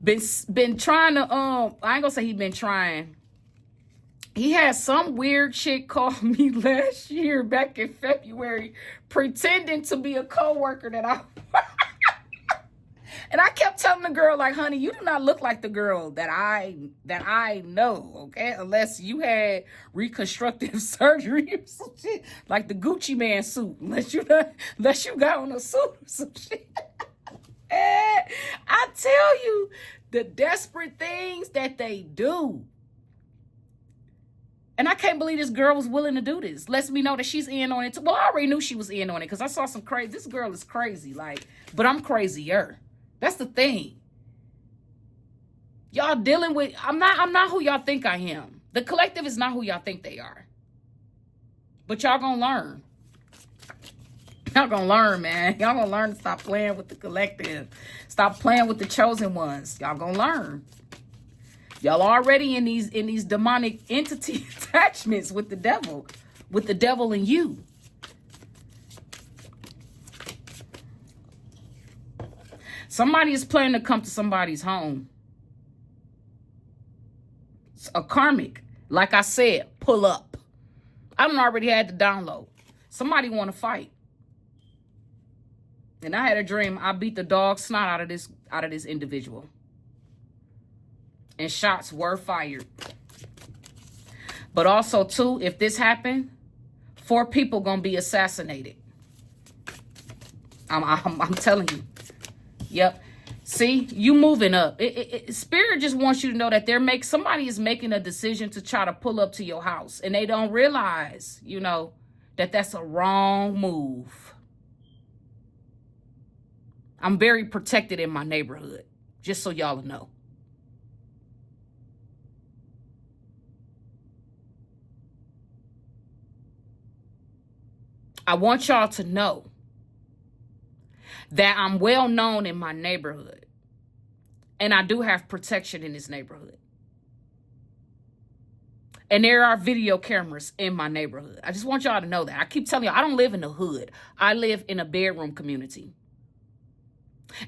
Been trying to, I ain't gonna say he been trying. He had some weird chick call me last year, back in February, pretending to be a coworker that I and I kept telling the girl, like, honey, you do not look like the girl that I know, okay? Unless you had reconstructive surgery or some shit, like the Gucci Man suit. Unless you got on a suit or some shit. I tell you, the desperate things that they do. And I can't believe this girl was willing to do this. Lets me know that she's in on it too. Well, I already knew she was in on it because I saw some crazy. This girl is crazy, like, but I'm crazier. That's the thing. Y'all dealing with, I'm not who y'all think I am. The collective is not who y'all think they are. But y'all gonna learn. Y'all gonna learn, man. Y'all gonna learn to stop playing with the collective. Stop playing with the chosen ones. Y'all gonna learn. Y'all already in these demonic entity attachments with the devil in you. Somebody is planning to come to somebody's home. It's a karmic. Like I said, pull up. I done already had the download. Somebody want to fight. And I had a dream. I beat the dog snot out of this individual. And shots were fired. But also, too, if this happened, 4 people gonna be assassinated. I'm telling you. Yep. See, you moving up. Spirit just wants you to know that somebody is making a decision to try to pull up to your house, and they don't realize, that that's a wrong move. I'm very protected in my neighborhood, just so y'all know. I want y'all to know that I'm well known in my neighborhood. And I do have protection in this neighborhood. And there are video cameras in my neighborhood. I just want y'all to know that. I keep telling you, I don't live in the hood. I live in a bedroom community.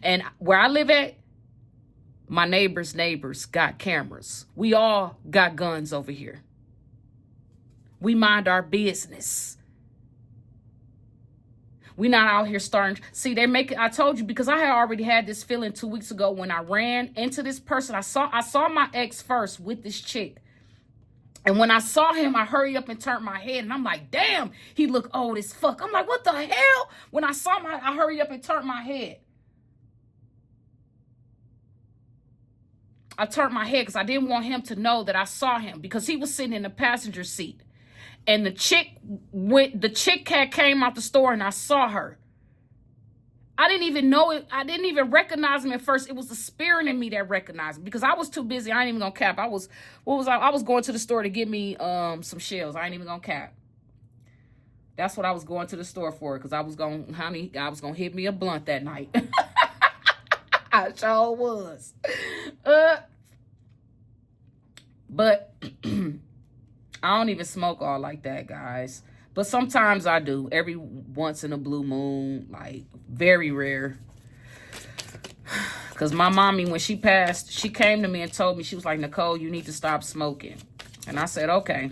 And where I live at, my neighbors' neighbors got cameras. We all got guns over here. We mind our business. We not out here starting. See, I told you, because I had already had this feeling 2 weeks ago when I ran into this person. I saw my ex first with this chick. And when I saw him, I hurried up and turned my head. And I'm like, damn, he look old as fuck. I'm like, what the hell? When I saw I hurried up and turned my head. I turned my head because I didn't want him to know that I saw him, because he was sitting in the passenger seat. And the chick came out the store, and I saw her. I didn't even know it. I didn't even recognize him at first. It was the spirit in me that recognized him, because I was too busy. I ain't even gonna cap. I was going to the store to get me some shells. I ain't even gonna cap. That's what I was going to the store for, because I was gonna hit me a blunt that night. I sure was. But I don't even smoke all like that, guys. But sometimes I do. Every once in a blue moon. Like, very rare. Because my mommy, when she passed, she came to me and told me, she was like, Nicole, you need to stop smoking. And I said, okay.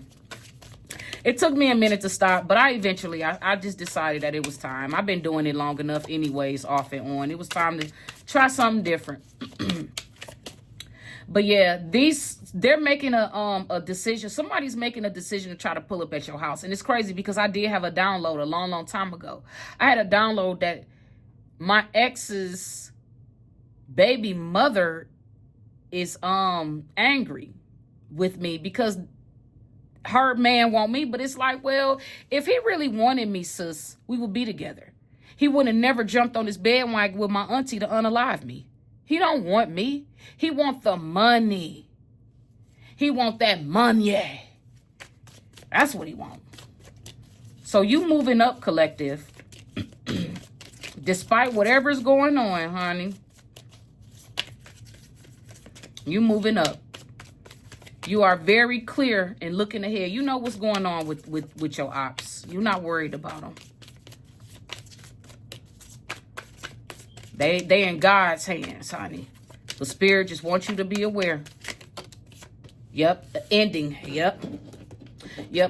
It took me a minute to stop, but I just decided that it was time. I've been doing it long enough anyways, off and on. It was time to try something different. But yeah, they're making a decision. Somebody's making a decision to try to pull up at your house. And it's crazy, because I did have a download a long, long time ago. I had a download that my ex's baby mother is angry with me, because her man want me, but it's like, well, if he really wanted me, sis, we would be together. He would have never jumped on his bandwagon with my auntie to unalive me. He don't want me. He want the money. He want that money. That's what he want. So you moving up, collective. Despite whatever's going on, honey. You moving up. You are very clear and looking ahead. You know what's going on with your ops. You're not worried about them. They in God's hands, honey. The spirit just wants you to be aware. Yep, the ending. Yep,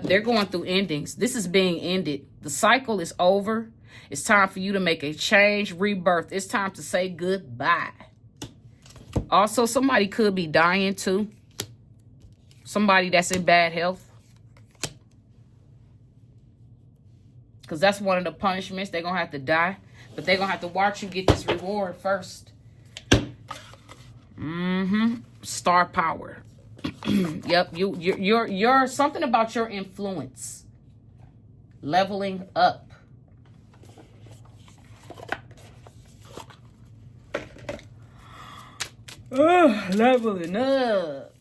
they're going through endings. This is being ended. The cycle is over. It's time for you to make a change, rebirth. It's time to say goodbye. Also, somebody could be dying too. Somebody that's in bad health. Because that's one of the punishments. They're going to have to die. But they're going to have to watch you get this reward first. Star power. Yep. You're something about your influence. Leveling up. Leveling up.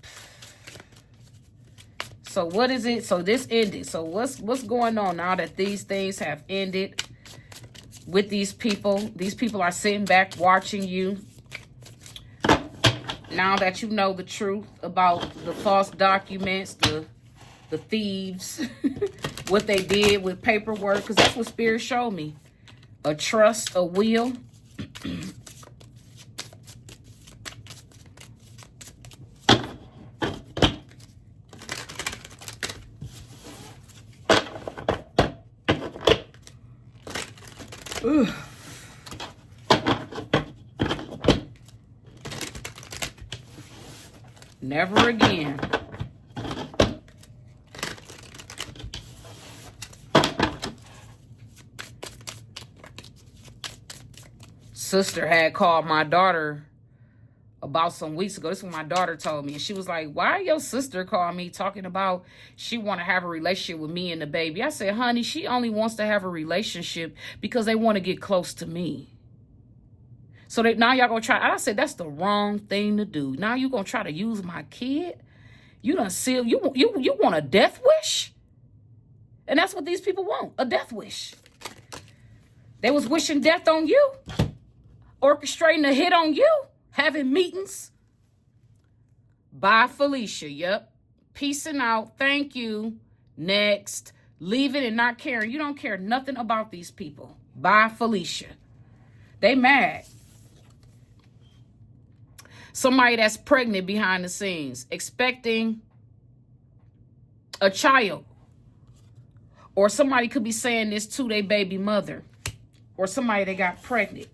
So what is it? So this ended. So what's going on now that these things have ended with these people? These people are sitting back watching you. Now that you know the truth about the false documents, the thieves, what they did with paperwork, because that's what Spirit showed me. A trust, a will. Ugh. Never again. Sister had called my daughter about some weeks ago. This is what my daughter told me. And she was like, why your sister called me talking about she want to have a relationship with me and the baby? I said, honey, she only wants to have a relationship because they want to get close to me. So now y'all gonna try. I said, that's the wrong thing to do. Now you gonna try to use my kid? You done seal. You want a death wish? And that's what these people want, a death wish. They was wishing death on you, orchestrating a hit on you, having meetings. Bye, Felicia. Yep. Peacing out. Thank you. Next. Leaving and not caring. You don't care nothing about these people. Bye, Felicia. They mad. Somebody that's pregnant behind the scenes, expecting a child. Or somebody could be saying this to their baby mother. Or somebody that got pregnant.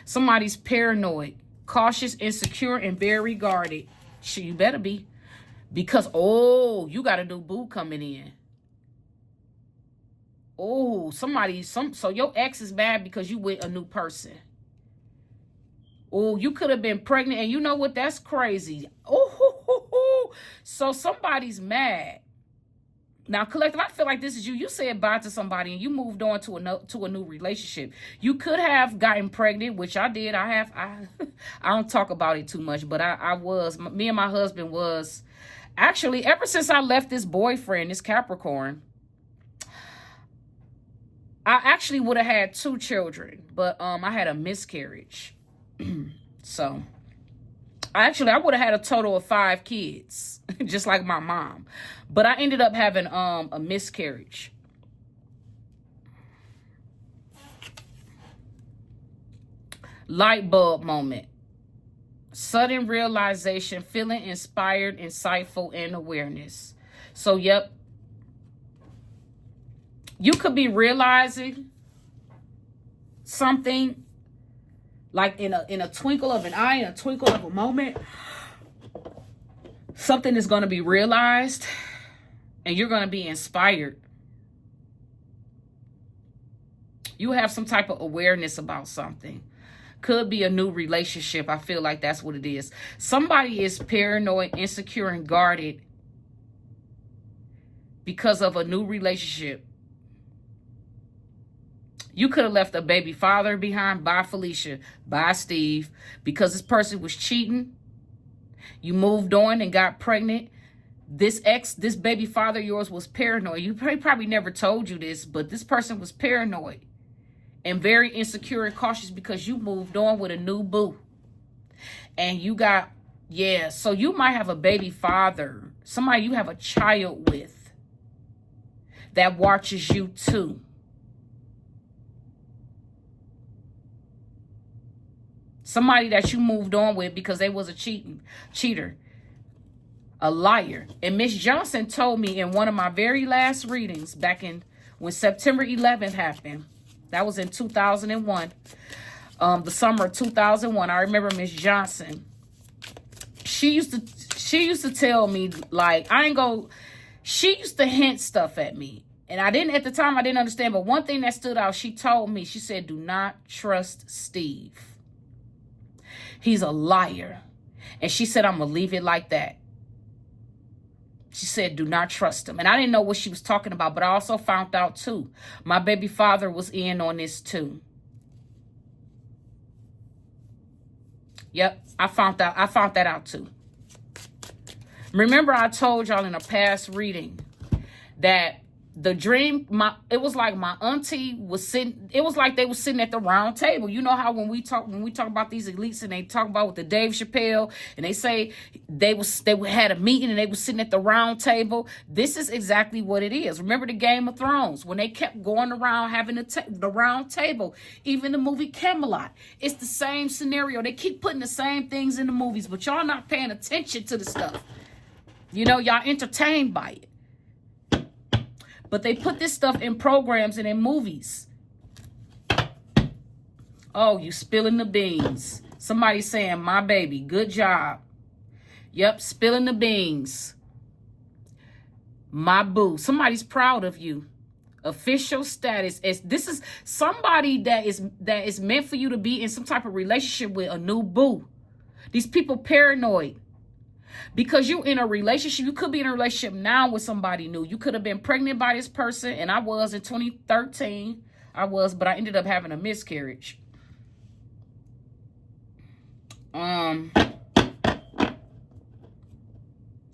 Somebody's paranoid, cautious, insecure, and very guarded. Shit, you better be. Because, oh, you got a new boo coming in. Oh, so your ex is bad because you with a new person. Oh, you could have been pregnant, and you know what? That's crazy. Oh, so somebody's mad. Now, collective, I feel like this is you. You said bye to somebody, and you moved on to a new relationship. You could have gotten pregnant, which I did. I don't talk about it too much, but me and my husband was actually, ever since I left this boyfriend, this Capricorn, I actually would have had 2 children, but I had a miscarriage. So I would have had a total of 5 kids, just like my mom. But I ended up having a miscarriage. Light bulb moment. Sudden realization, feeling inspired, insightful, and awareness. So, yep. You could be realizing something like in a twinkle of an eye, in a twinkle of a moment. Something is going to be realized and you're going to be inspired. You have some type of awareness about something. Could be a new relationship. I feel like that's what it is. Somebody is paranoid, insecure, and guarded because of a new relationship. You could have left a baby father behind. Bye, Felicia. Bye, Steve. Because this person was cheating. You moved on and got pregnant. This baby father of yours was paranoid. You probably never told you this, but this person was paranoid and very insecure and cautious because you moved on with a new boo. And you got, yeah, so you might have a baby father, somebody you have a child with that watches you too. Somebody that you moved on with because they was a cheater, a liar. And Miss Johnson told me in one of my very last readings back in when September 11th happened. That was in 2001, the summer of 2001. I remember Miss Johnson. She used to tell me, like, she used to hint stuff at me. And at the time I didn't understand, but one thing that stood out, she told me, she said, do not trust Steve. He's a liar. And she said, I'm going to leave it like that. She said, do not trust him. And I didn't know what she was talking about, but I also found out too. My baby father was in on this too. Yep, I found that out too. Remember I told y'all in a past reading that the dream, it was like my auntie was sitting, it was like they were sitting at the round table. You know how when we talk about these elites and they talk about with the Dave Chappelle and they say they had a meeting and they were sitting at the round table. This is exactly what it is. Remember the Game of Thrones when they kept going around having the round table, even the movie Camelot. It's the same scenario. They keep putting the same things in the movies, but y'all not paying attention to the stuff. You know, y'all entertained by it. But they put this stuff in programs and in movies. Oh, you spilling the beans. Somebody saying, my baby, good job. Yep, spilling the beans. My boo. Somebody's proud of you. Official status. This is somebody that is meant for you to be in some type of relationship with, a new boo. These people paranoid. Because you in a relationship, you could be in a relationship now with somebody new. You could have been pregnant by this person, and I was in 2013. But I ended up having a miscarriage. And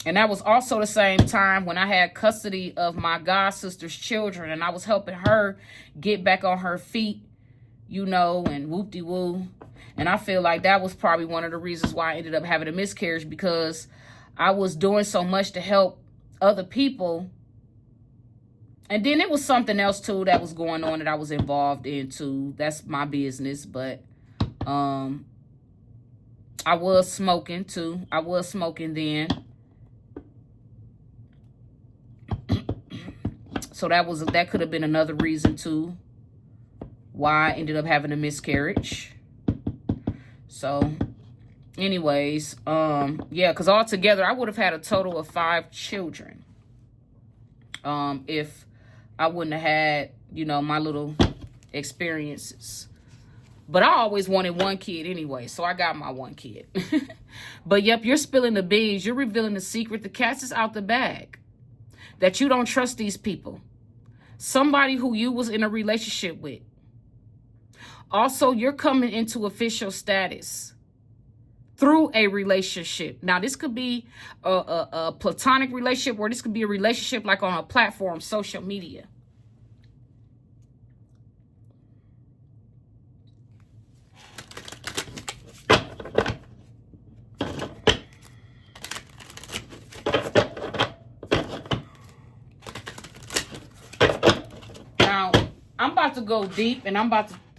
that was also the same time when I had custody of my god sister's children, and I was helping her get back on her feet, you know, and whoop-de-woo. And I feel like that was probably one of the reasons why I ended up having a miscarriage, because I was doing so much to help other people. And then it was something else too that was going on that I was involved in too. That's my business. But I was smoking too. I was smoking then. So that could have been another reason too why I ended up having a miscarriage. So anyways, yeah, because altogether I would have had a total of 5 children. If I wouldn't have had, you know, my little experiences. But I always wanted one kid anyway, so I got my one kid. But yep, you're spilling the beans. You're revealing the secret. The cat is out the bag. That you don't trust these people. Somebody who you was in a relationship with. Also, you're coming into official status through a relationship. Now, this could be a platonic relationship, or this could be a relationship like on a platform, social media. Now, I'm about to go deep, and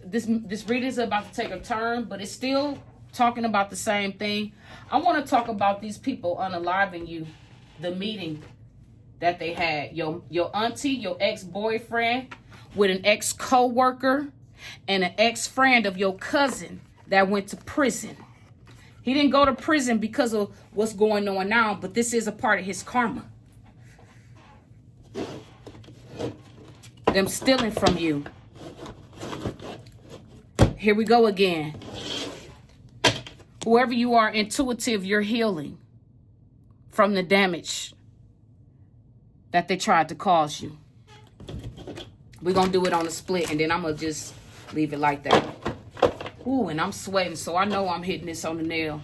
this reading is about to take a turn, but it's still talking about the same thing. I want to talk about these people unaliving you, the meeting that they had. Your auntie, your ex-boyfriend with an ex-co-worker and an ex-friend of your cousin that went to prison. He didn't go to prison because of what's going on now, but this is a part of his karma. Them stealing from you. Here we go again. Whoever you are, intuitive, you're healing from the damage that they tried to cause you. We're going to do it on a split, and then I'm going to just leave it like that. Ooh, and I'm sweating, so I know I'm hitting this on the nail.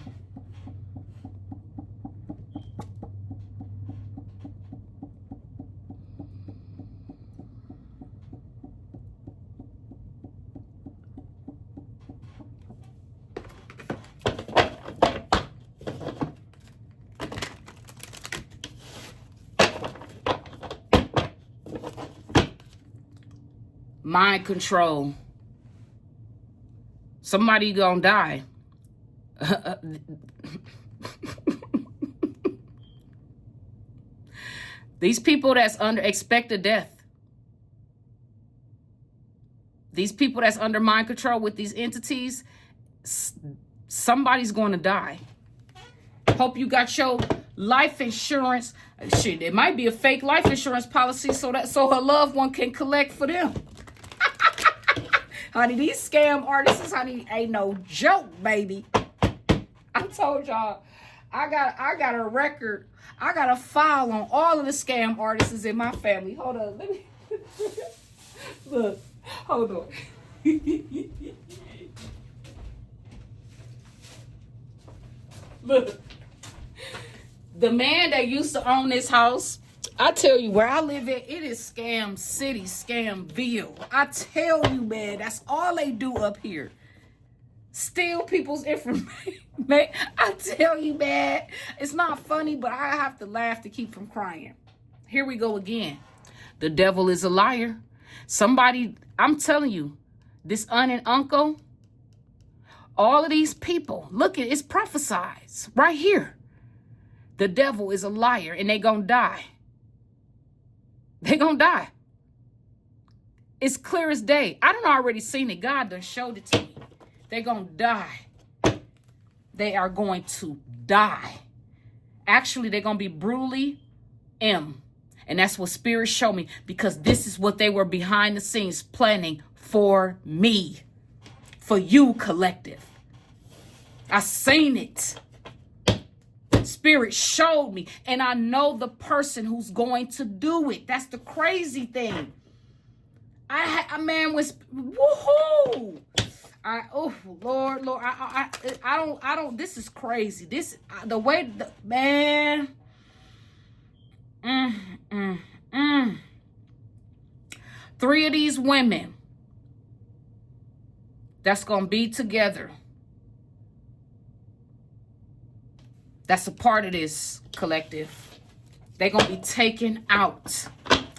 Mind control. Somebody gonna die. These people that's under expected death. These people that's under mind control with these entities, somebody's going to die. Hope you got your life insurance. Shit, it might be a fake life insurance policy so a loved one can collect for them. Honey, these scam artists, honey, ain't no joke, baby. I told y'all, I got a record. I got a file on all of the scam artists in my family. Hold on, let me look. Hold on. Look, the man that used to own this house, I tell you, where I live at, it is scam city, scamville. I tell you, man, that's all they do up here. Steal people's information. Man, I tell you, man, it's not funny, but I have to laugh to keep from crying. Here we go again. The devil is a liar. Somebody, I'm telling you, this aunt and uncle, all of these people, look, it's prophesied right here. The devil is a liar, and they gonna die. They gonna die. It's clear as day. I done already seen it. God done showed it to me. They gonna die. They are going to die. Actually, they're gonna be brutally M. And that's what Spirit showed me, because this is what they were behind the scenes planning for me, for you, collective. I seen it. Spirit showed me, and I know the person who's going to do it. That's the crazy thing. I man was woohoo. Oh Lord, I don't. This is crazy. This the way man. Three of these women that's gonna be together. That's a part of this collective. They're going to be taken out.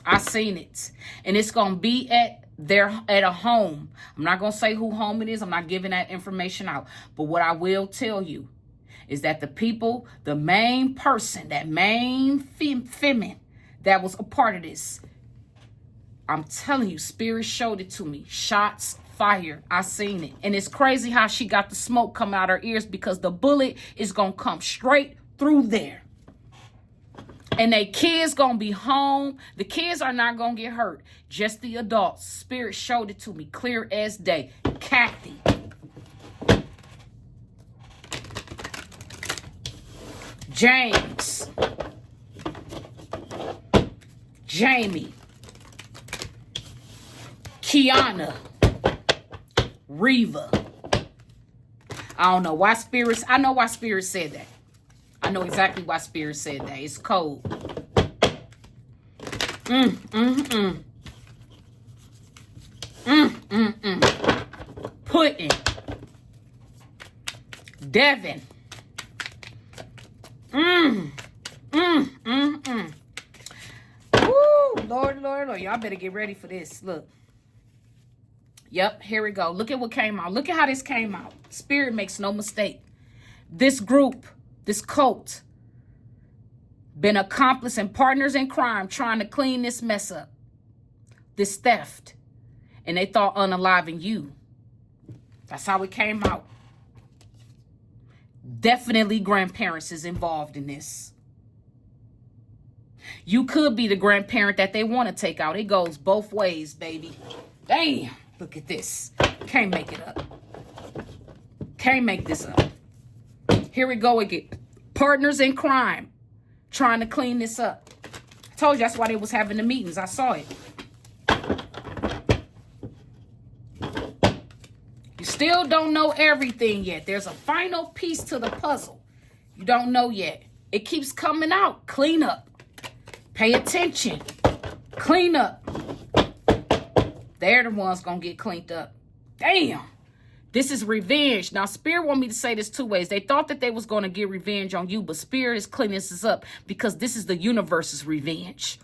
I seen it. And it's going to be at a home. I'm not going to say who home it is. I'm not giving that information out. But what I will tell you is that the people, the main person, that main feminine that was a part of this, I'm telling you, Spirit showed it to me. Shots fire. I seen it. And it's crazy how she got the smoke come out her ears, because the bullet is going to come straight through there. And they kids going to be home. The kids are not going to get hurt. Just the adults. Spirit showed it to me clear as day. Kathy. James. Jamie. Kiana. Reva. I don't know why Spirit. I know why Spirit said that. I know exactly why Spirit said that. It's cold. Pudding. Devin. Woo, Lord, Lord, Lord. Y'all better get ready for this. Look. Yep, here we go. Look at what came out. Look at how this came out. Spirit makes no mistake. This group, this cult, been accomplices and partners in crime trying to clean this mess up. This theft. And they thought unaliving you. That's how it came out. Definitely grandparents is involved in this. You could be the grandparent that they want to take out. It goes both ways, baby. Damn. Look at this. Can't make it up. Can't make this up. Here we go again. Partners in crime trying to clean this up. Told you that's why they was having the meetings. I saw it. You still don't know everything yet. There's a final piece to the puzzle. You don't know yet. It keeps coming out. Clean up. Pay attention. Clean up. They're the ones gonna get cleaned up. Damn. This is revenge. Now, Spirit want me to say this two ways. They thought that they was going to get revenge on you, but Spirit is cleaning this up because this is the universe's revenge.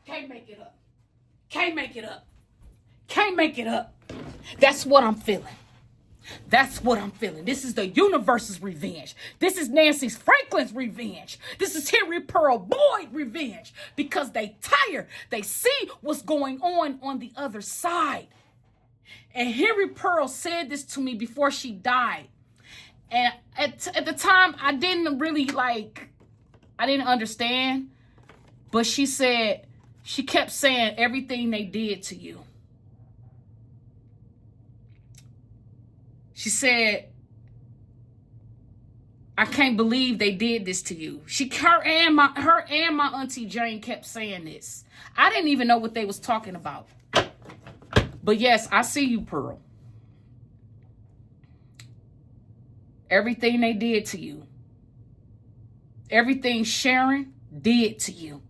Can't make it up. Can't make it up. Can't make it up. That's what I'm feeling. That's what I'm feeling. This is the universe's revenge. This is Nancy Franklin's revenge. This is Henry Pearl Boyd revenge because they tired. They see what's going on the other side. And Henry Pearl said this to me before she died. And at the time, I didn't really I didn't understand. But she kept saying everything they did to you. She said, I can't believe they did this to you. Her and my Auntie Jane kept saying this. I didn't even know what they was talking about. But yes, I see you, Pearl. Everything they did to you. Everything Sharon did to you.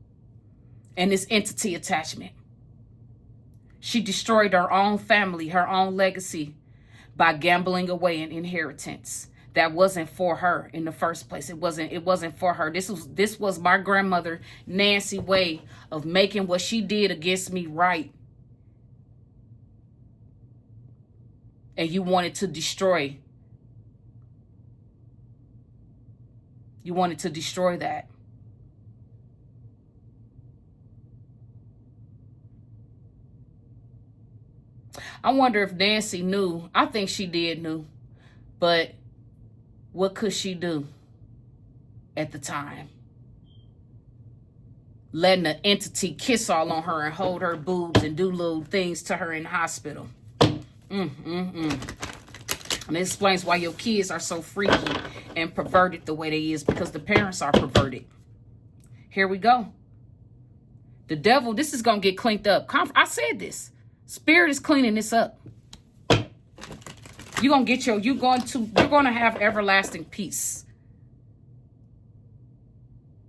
And this entity attachment. She destroyed her own family, her own legacy, by gambling away an inheritance that wasn't for her in the first place. It wasn't for her. This was my grandmother Nancy way of making what she did against me right. And you wanted to destroy. You wanted to destroy that. I wonder if Nancy knew. I think she did knew. But what could she do at the time? Letting the entity kiss all on her and hold her boobs and do little things to her in the hospital. And it explains why your kids are so freaky and perverted the way they is, because the parents are perverted. Here we go. The devil, this is going to get cleaned up. I said this. Spirit is cleaning this up. You're going to have everlasting peace.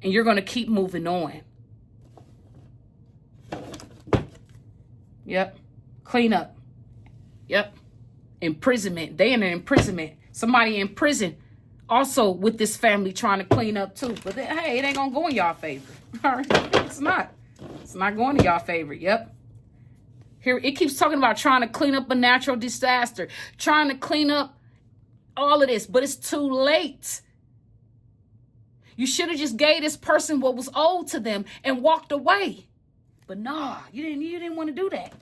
And you're going to keep moving on. Yep. Clean up. Yep. Imprisonment. They in an imprisonment. Somebody in prison also with this family trying to clean up too. But hey, it ain't going to go in y'all favor. All right. It's not. It's not going to y'all favor. Yep. Here, it keeps talking about trying to clean up a natural disaster, trying to clean up all of this, but it's too late. You should have just gave this person what was owed to them and walked away. But nah, you didn't want to do that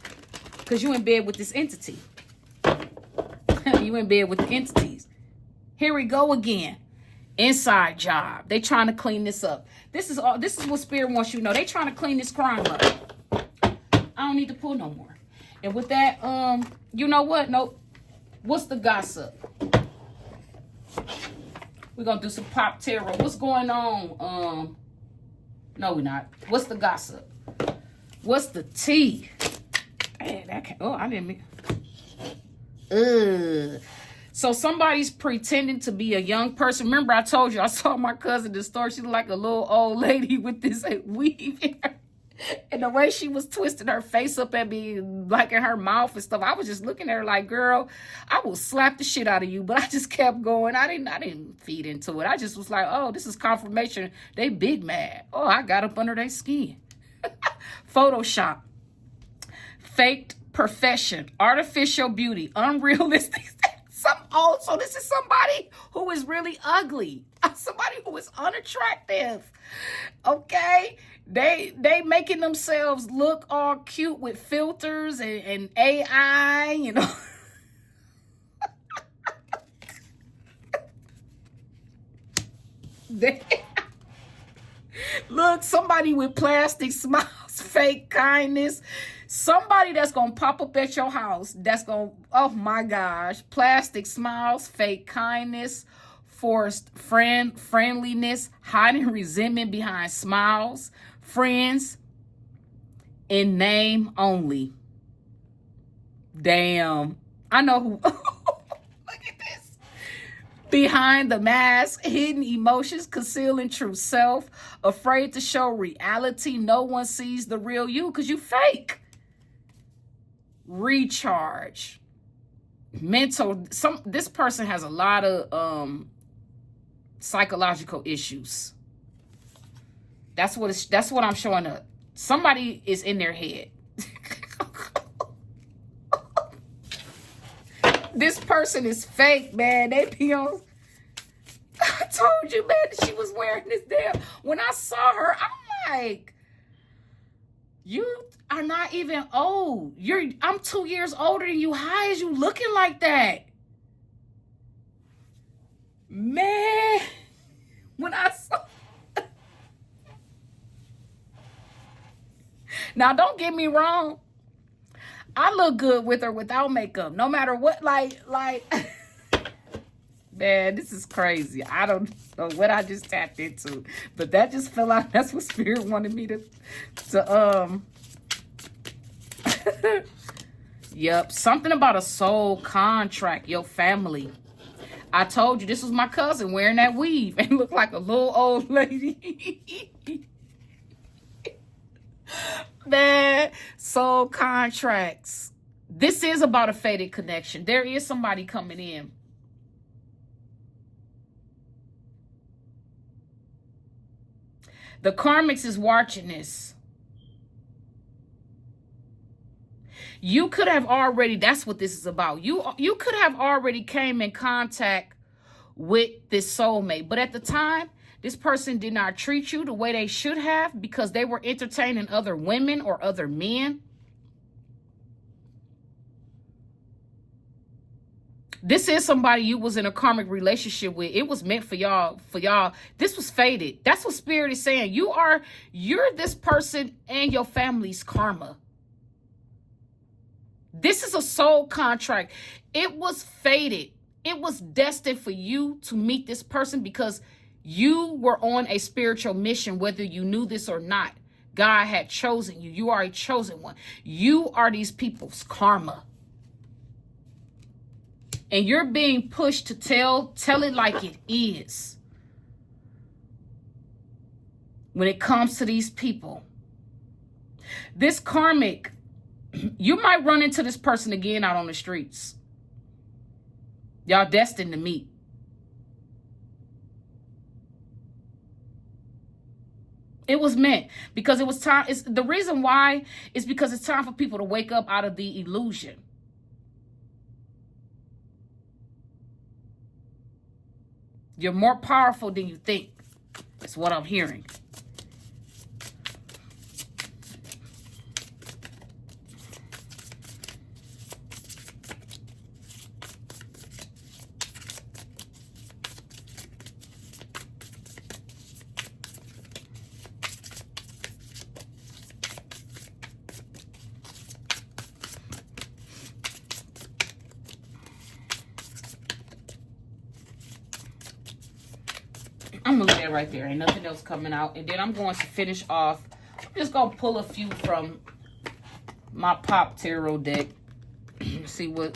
because you in bed with this entity. You in bed with the entities. Here we go again. Inside job. They trying to clean this up. This is what Spirit wants you to know. They trying to clean this crime up. I don't need to pull no more. And with that, you know what? Nope. What's the gossip? We're going to do some pop tarot. What's going on? No, we're not. What's the gossip? What's the tea? Hey, that can't, I didn't mean. So somebody's pretending to be a young person. Remember, I told you, I saw my cousin in the store. She looked like a little old lady with this weave in her. And the way she was twisting her face up at me, like in her mouth and stuff, I was just looking at her like, girl, I will slap the shit out of you. But I just kept going. I didn't feed into it. I just was like, oh, this is confirmation. They big mad. Oh, I got up under their skin. Photoshop. Faked perfection. Artificial beauty. Unrealistic. So this is somebody who is really ugly. Somebody who is unattractive. Okay? They making themselves look all cute with filters and AI, you know. Look, somebody with plastic smiles, fake kindness. Somebody that's going to pop up at your house. That's going to, oh my gosh. Plastic smiles, fake kindness, forced friendliness, hiding resentment behind smiles, friends in name only. Damn. I know who. Look at this. Behind the mask, hidden emotions, concealing true self, afraid to show reality. No one sees the real you because you fake. Recharge. This person has a lot of psychological issues. That's what I'm showing up. Somebody is in their head. This person is fake, man. They be on. I told you, man, that she was wearing this damn. When I saw her, I'm like, you are not even old. I'm 2 years older than you. How is you looking like that? Man, when I saw. Now, don't get me wrong. I look good with or without makeup, no matter what. Like, man, this is crazy. I don't know what I just tapped into, but that just felt like that's what Spirit wanted me to Yep, something about a soul contract, your family. I told you this was my cousin wearing that weave and looked like a little old lady. Man, soul contracts. This is about a fated connection. There is somebody coming in. The karmics is watching this. You could have already, that's what this is about. You could have already came in contact with this soulmate. But at the time, this person did not treat you the way they should have because they were entertaining other women or other men. This is somebody you was in a karmic relationship with. It was meant for y'all. This was fated. That's what Spirit is saying. You're this person and your family's karma. This is a soul contract. It was fated. It was destined for you to meet this person because you were on a spiritual mission, whether you knew this or not. God had chosen you. You are a chosen one. You are these people's karma. And you're being pushed to tell it like it is. When it comes to these people. This karmic, you might run into this person again out on the streets. Y'all destined to meet. It was meant because it was time. The reason why is because it's time for people to wake up out of the illusion. You're more powerful than you think. That's what I'm hearing. I'm gonna leave that right there. Ain't nothing else coming out. And then I'm going to finish off. I'm just gonna pull a few from my pop tarot deck. see what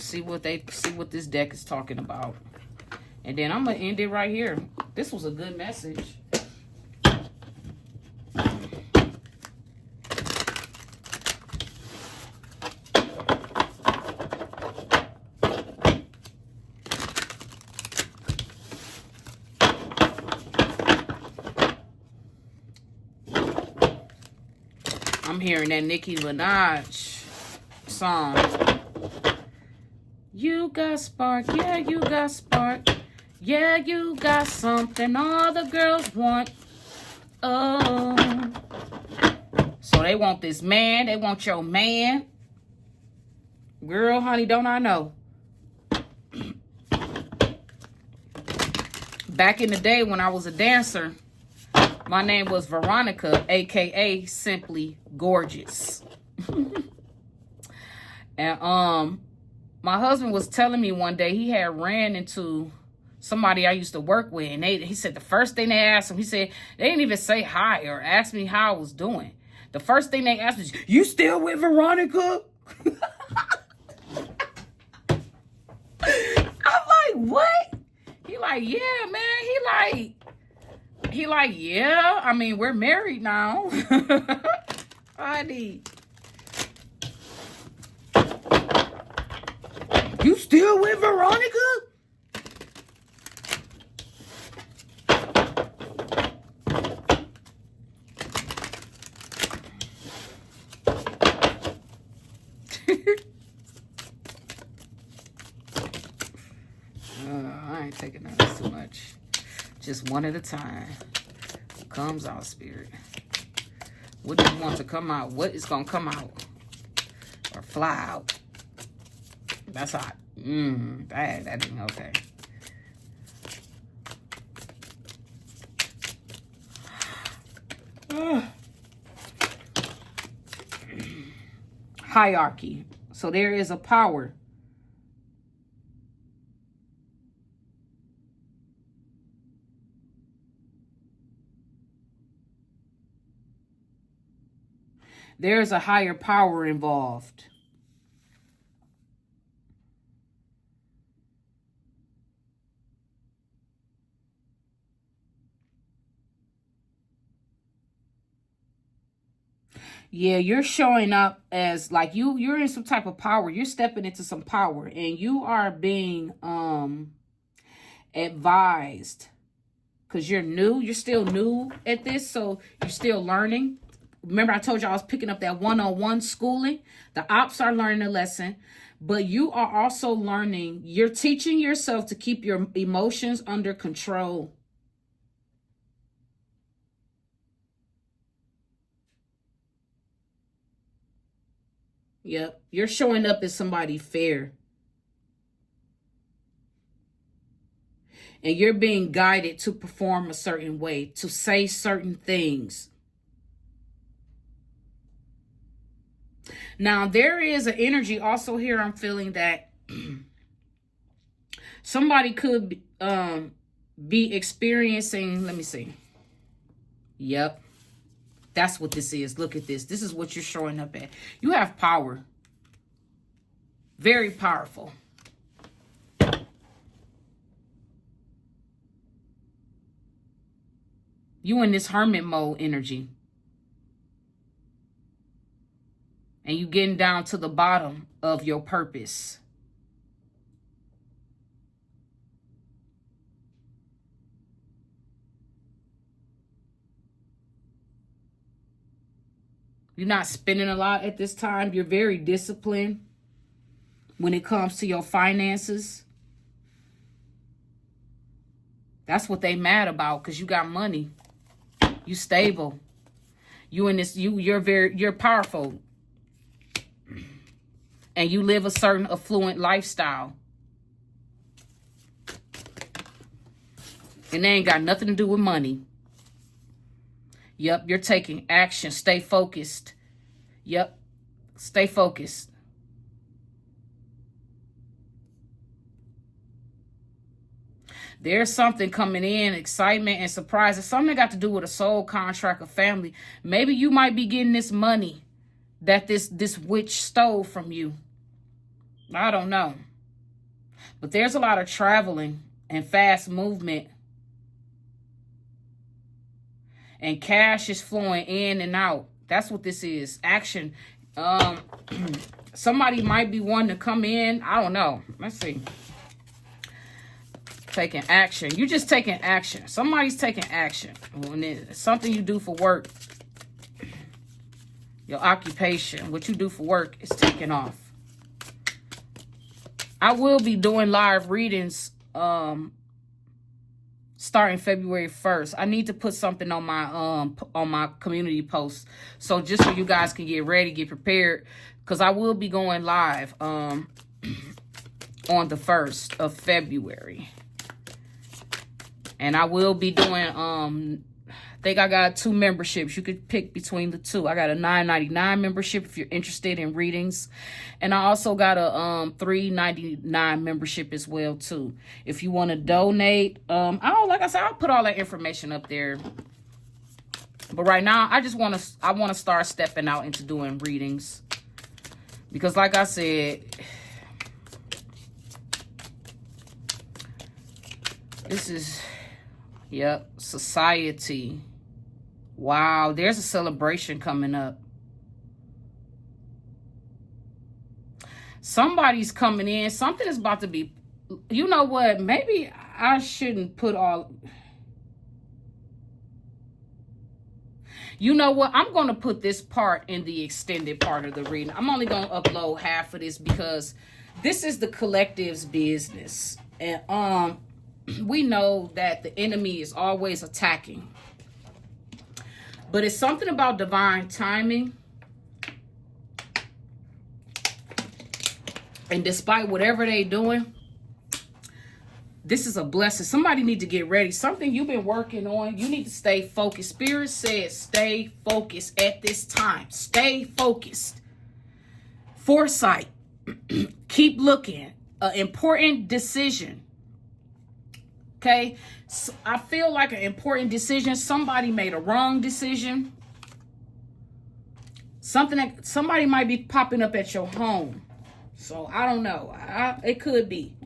this deck is talking about. And then I'm gonna end it right here. This was a good message. I'm hearing that Nicki Minaj song. You got spark, yeah, you got spark. Yeah, you got something all the girls want. Oh. So they want this man, they want your man. Girl, honey, don't I know? Back in the day when I was a dancer, my name was Veronica, a.k.a. Simply Gorgeous. And my husband was telling me one day he had ran into somebody I used to work with, and he said the first thing they asked him, he said, they didn't even say hi or ask me how I was doing. The first thing they asked me is, you still with Veronica? I'm like, what? He like, yeah, man. He like, yeah. I mean, we're married now. Honey. You still with Veronica? I ain't taking that too much. Just one at a time. What comes out, Spirit? What do you want to come out? What is going to come out? Or fly out? That's hot. That ain't okay. Hierarchy. So there is a power. There's a higher power involved. Yeah, you're showing up as like you're in some type of power. You're stepping into some power, and you are being advised, because you're new. You're still new at this, so you're still learning. Remember, I told you I was picking up that one-on-one schooling. The ops are learning a lesson, but you are also learning. You're teaching yourself to keep your emotions under control. Yep, you're showing up as somebody fair. And you're being guided to perform a certain way, to say certain things. Now, there is an energy also here. I'm feeling that somebody could be experiencing, let me see. Yep. That's what this is. Look at this. This is what you're showing up at. You have power. Very powerful. You in this hermit mode energy. And you getting down to the bottom of your purpose. You're not spending a lot at this time. You're very disciplined when it comes to your finances. That's what they mad about, because you got money. You stable. You in this, you're powerful. And you live a certain affluent lifestyle. And they ain't got nothing to do with money. Yep, you're taking action. Stay focused. Yep, stay focused. There's something coming in, excitement and surprise. It's something that got to do with a soul contract, a family. Maybe you might be getting this money that this witch stole from you. I don't know. But there's a lot of traveling and fast movement. And cash is flowing in and out. That's what this is. Action. Somebody might be wanting to come in. I don't know. Let's see. Taking action. You just taking action. Somebody's taking action. When it's something you do for work. Your occupation. What you do for work is taking off. I will be doing live readings starting February 1st. I need to put something on my community post. So just so you guys can get ready, get prepared, because I will be going live on the 1st of February. And I will be doing I think I got 2 memberships. You could pick between the 2. I got a $9.99 membership if you're interested in readings. And I also got a $3.99 membership as well too. If you want to donate, like I said, I'll put all that information up there. But right now, I want to start stepping out into doing readings. Because like I said, this is, yep, society. Wow, there's a celebration coming up. Somebody's coming in. Something is about to be, you know what? Maybe I shouldn't put all, you know what? I'm going to put this part in the extended part of the reading. I'm only going to upload half of this because this is the collective's business. And we know that the enemy is always attacking. But it's something about divine timing. And despite whatever they're doing, this is a blessing. Somebody need to get ready. Something you've been working on. You need to stay focused. Spirit says stay focused at this time. Stay focused. Foresight. Keep looking. An important decision. Okay, so I feel like an important decision. Somebody made a wrong decision. Somebody might be popping up at your home. So I don't know. It could be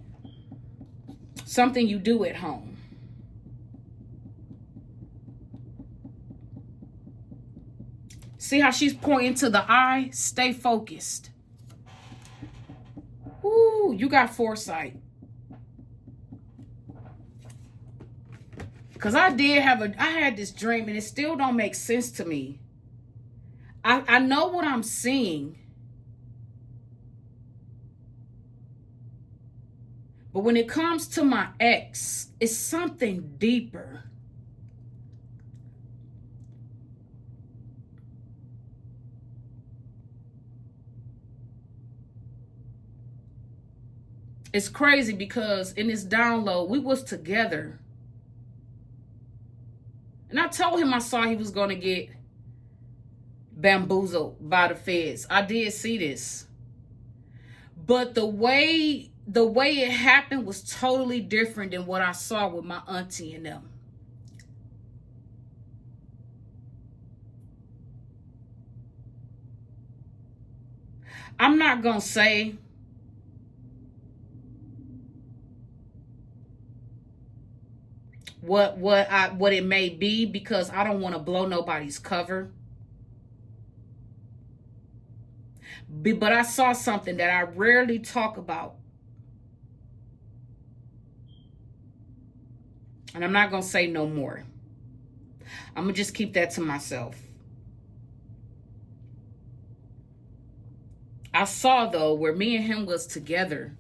something you do at home. See how she's pointing to the eye? Stay focused. Ooh, you got foresight. Because I had this dream and it still don't make sense to me. I know what I'm seeing. But when it comes to my ex, it's something deeper. It's crazy because in this download, we was together. And I told him I saw he was going to get bamboozled by the feds. I did see this. But the way it happened was totally different than what I saw with my auntie and them. I'm not going to say what it may be because I don't want to blow nobody's cover. But I saw something that I rarely talk about. And I'm not going to say no more. I'm going to just keep that to myself. I saw, though, where me and him was together.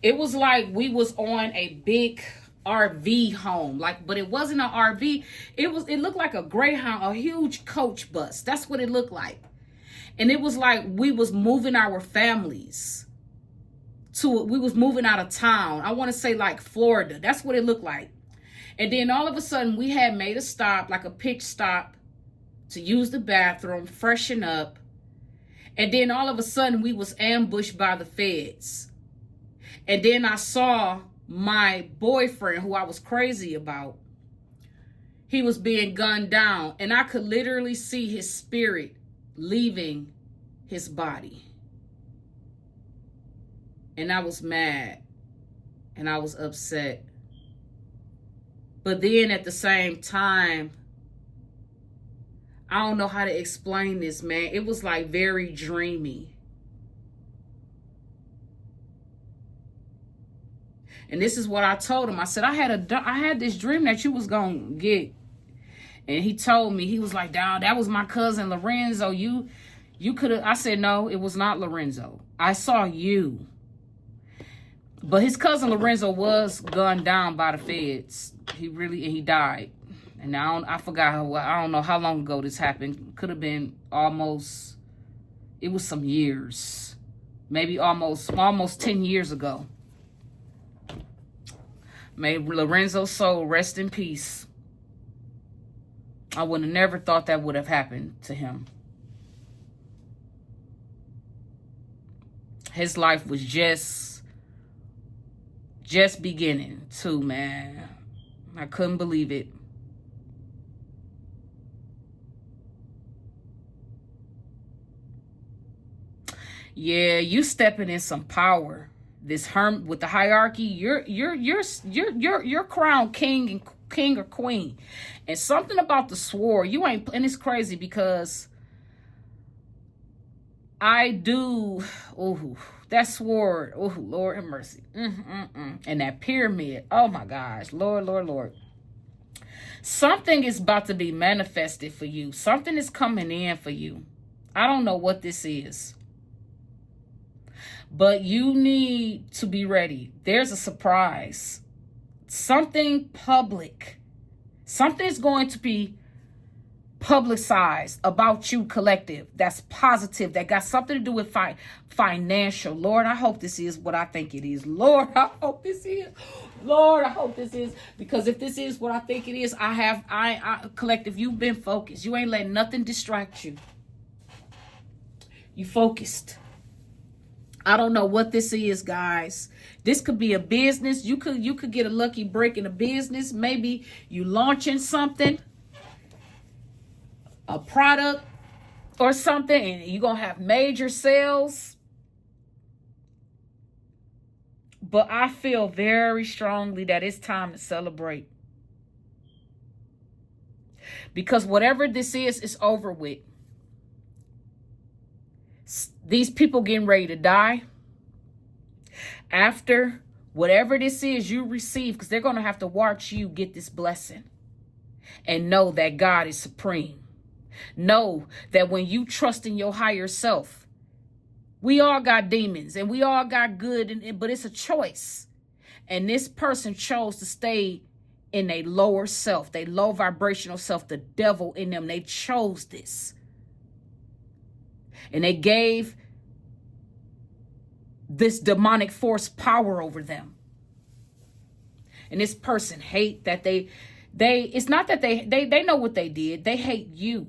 It was like we was on a big RV home. But it wasn't an RV. It looked like a Greyhound, a huge coach bus. That's what it looked like. And it was like we was moving our families we was moving out of town. I want to say like Florida. That's what it looked like. And then all of a sudden we had made a stop, like a pitch stop to use the bathroom, freshen up. And then all of a sudden we was ambushed by the feds. And then I saw my boyfriend, who I was crazy about, he was being gunned down. And I could literally see his spirit leaving his body. And I was mad. And I was upset. But then at the same time, I don't know how to explain this, man. It was like very dreamy. And this is what I told him. I said, I had this dream that you was going to get. And he told me, he was like, "Dawg, that was my cousin Lorenzo. You could have." I said, "No, it was not Lorenzo. I saw you." But his cousin Lorenzo was gunned down by the feds. He died. And now I forgot I don't know how long ago this happened. Could have been it was some years. Maybe almost 10 years ago. May Lorenzo's soul rest in peace. I would have never thought that would have happened to him. His life was just beginning too, man. I couldn't believe it. Yeah, you stepping in some power. This herm with the hierarchy, you're crowned king or queen. And something about the sword, you ain't, and it's crazy because I do, oh, that sword, oh, Lord have mercy. And that pyramid, oh my gosh, Lord. Something is about to be manifested for you. Something is coming in for you. I don't know what this is. But you need to be ready. There's a surprise. Something public. Something is going to be publicized about you, collective. That's positive. That got something to do with financial. Lord, I hope this is what I think it is. Lord, I hope this is. Lord, I hope this is. Because if this is what I think it is, I collective, you've been focused. You ain't letting nothing distract you. You focused. I don't know what this is, guys. This could be a business. You could get a lucky break in a business. Maybe you launching something, a product or something, and you're going to have major sales. But I feel very strongly that it's time to celebrate. Because whatever this is, it's over with. These people getting ready to die after whatever this is you receive, because they're going to have to watch you get this blessing and know that God is supreme. Know that when you trust in your higher self, we all got demons and we all got good, but it's a choice. And this person chose to stay in a lower self, they low vibrational self, the devil in them. They chose this. And they gave this demonic force power over them. And this person hate that they it's not that they know what they did. They hate you.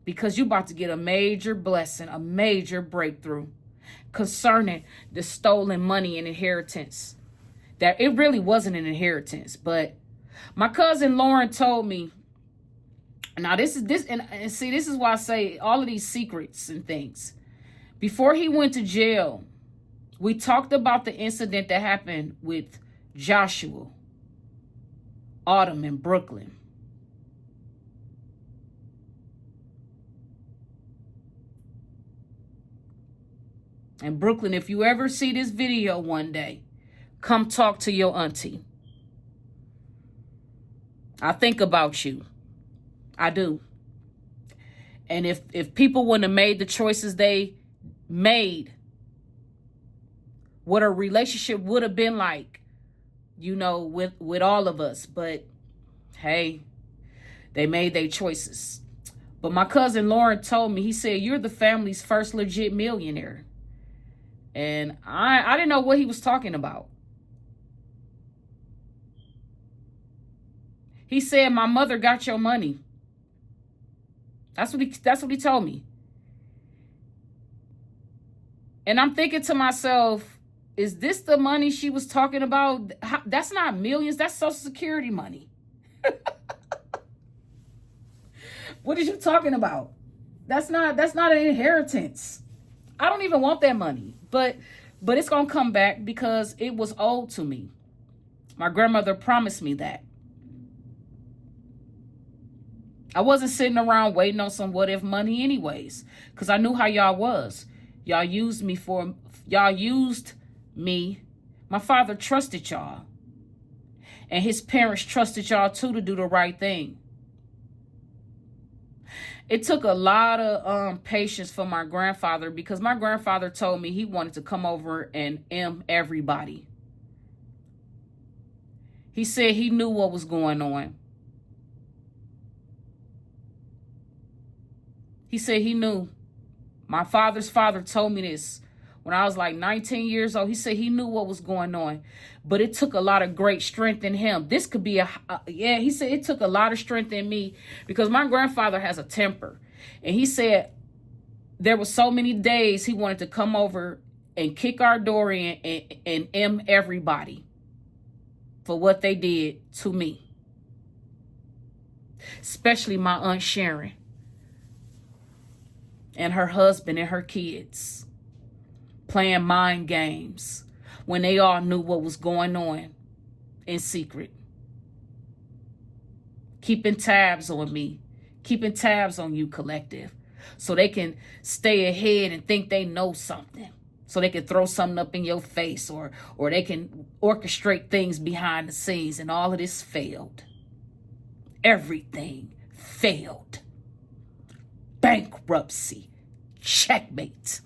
Because you're about to get a major blessing, a major breakthrough concerning the stolen money and inheritance. That it really wasn't an inheritance, but my cousin Lauren told me. Now this is why I say all of these secrets and things. Before he went to jail, we talked about the incident that happened with Joshua, Autumn in Brooklyn. And Brooklyn, if you ever see this video one day, come talk to your auntie. I think about you. I do. And if people wouldn't have made the choices they made, what a relationship would have been like, you know, with all of us. But hey, they made their choices. But my cousin Lauren told me, he said, you're the family's first legit millionaire. And I didn't know what he was talking about. He said, my mother got your money. That's what he told me. And I'm thinking to myself, is this the money she was talking about? That's not millions. That's Social Security money. What are you talking about? That's not an inheritance. I don't even want that money. But it's going to come back because it was owed to me. My grandmother promised me that. I wasn't sitting around waiting on some what if money anyways, because I knew how y'all was. Y'all used me. My father trusted y'all. And his parents trusted y'all too to do the right thing. It took a lot of patience for my grandfather, because my grandfather told me he wanted to come over and everybody. He said he knew what was going on. He said he knew. My father's father told me this when I was like 19 years old. He said he knew what was going on, but it took a lot of great strength in him. This could be yeah, he said it took a lot of strength in me because my grandfather has a temper. And he said there were so many days he wanted to come over and kick our door in and everybody for what they did to me. Especially my Aunt Sharon and her husband and her kids playing mind games when they all knew what was going on in secret. Keeping tabs on me, keeping tabs on you, collective, so they can stay ahead and think they know something. So they can throw something up in your face, or they can orchestrate things behind the scenes, and all of this failed. Everything failed. Bankruptcy. Checkmate.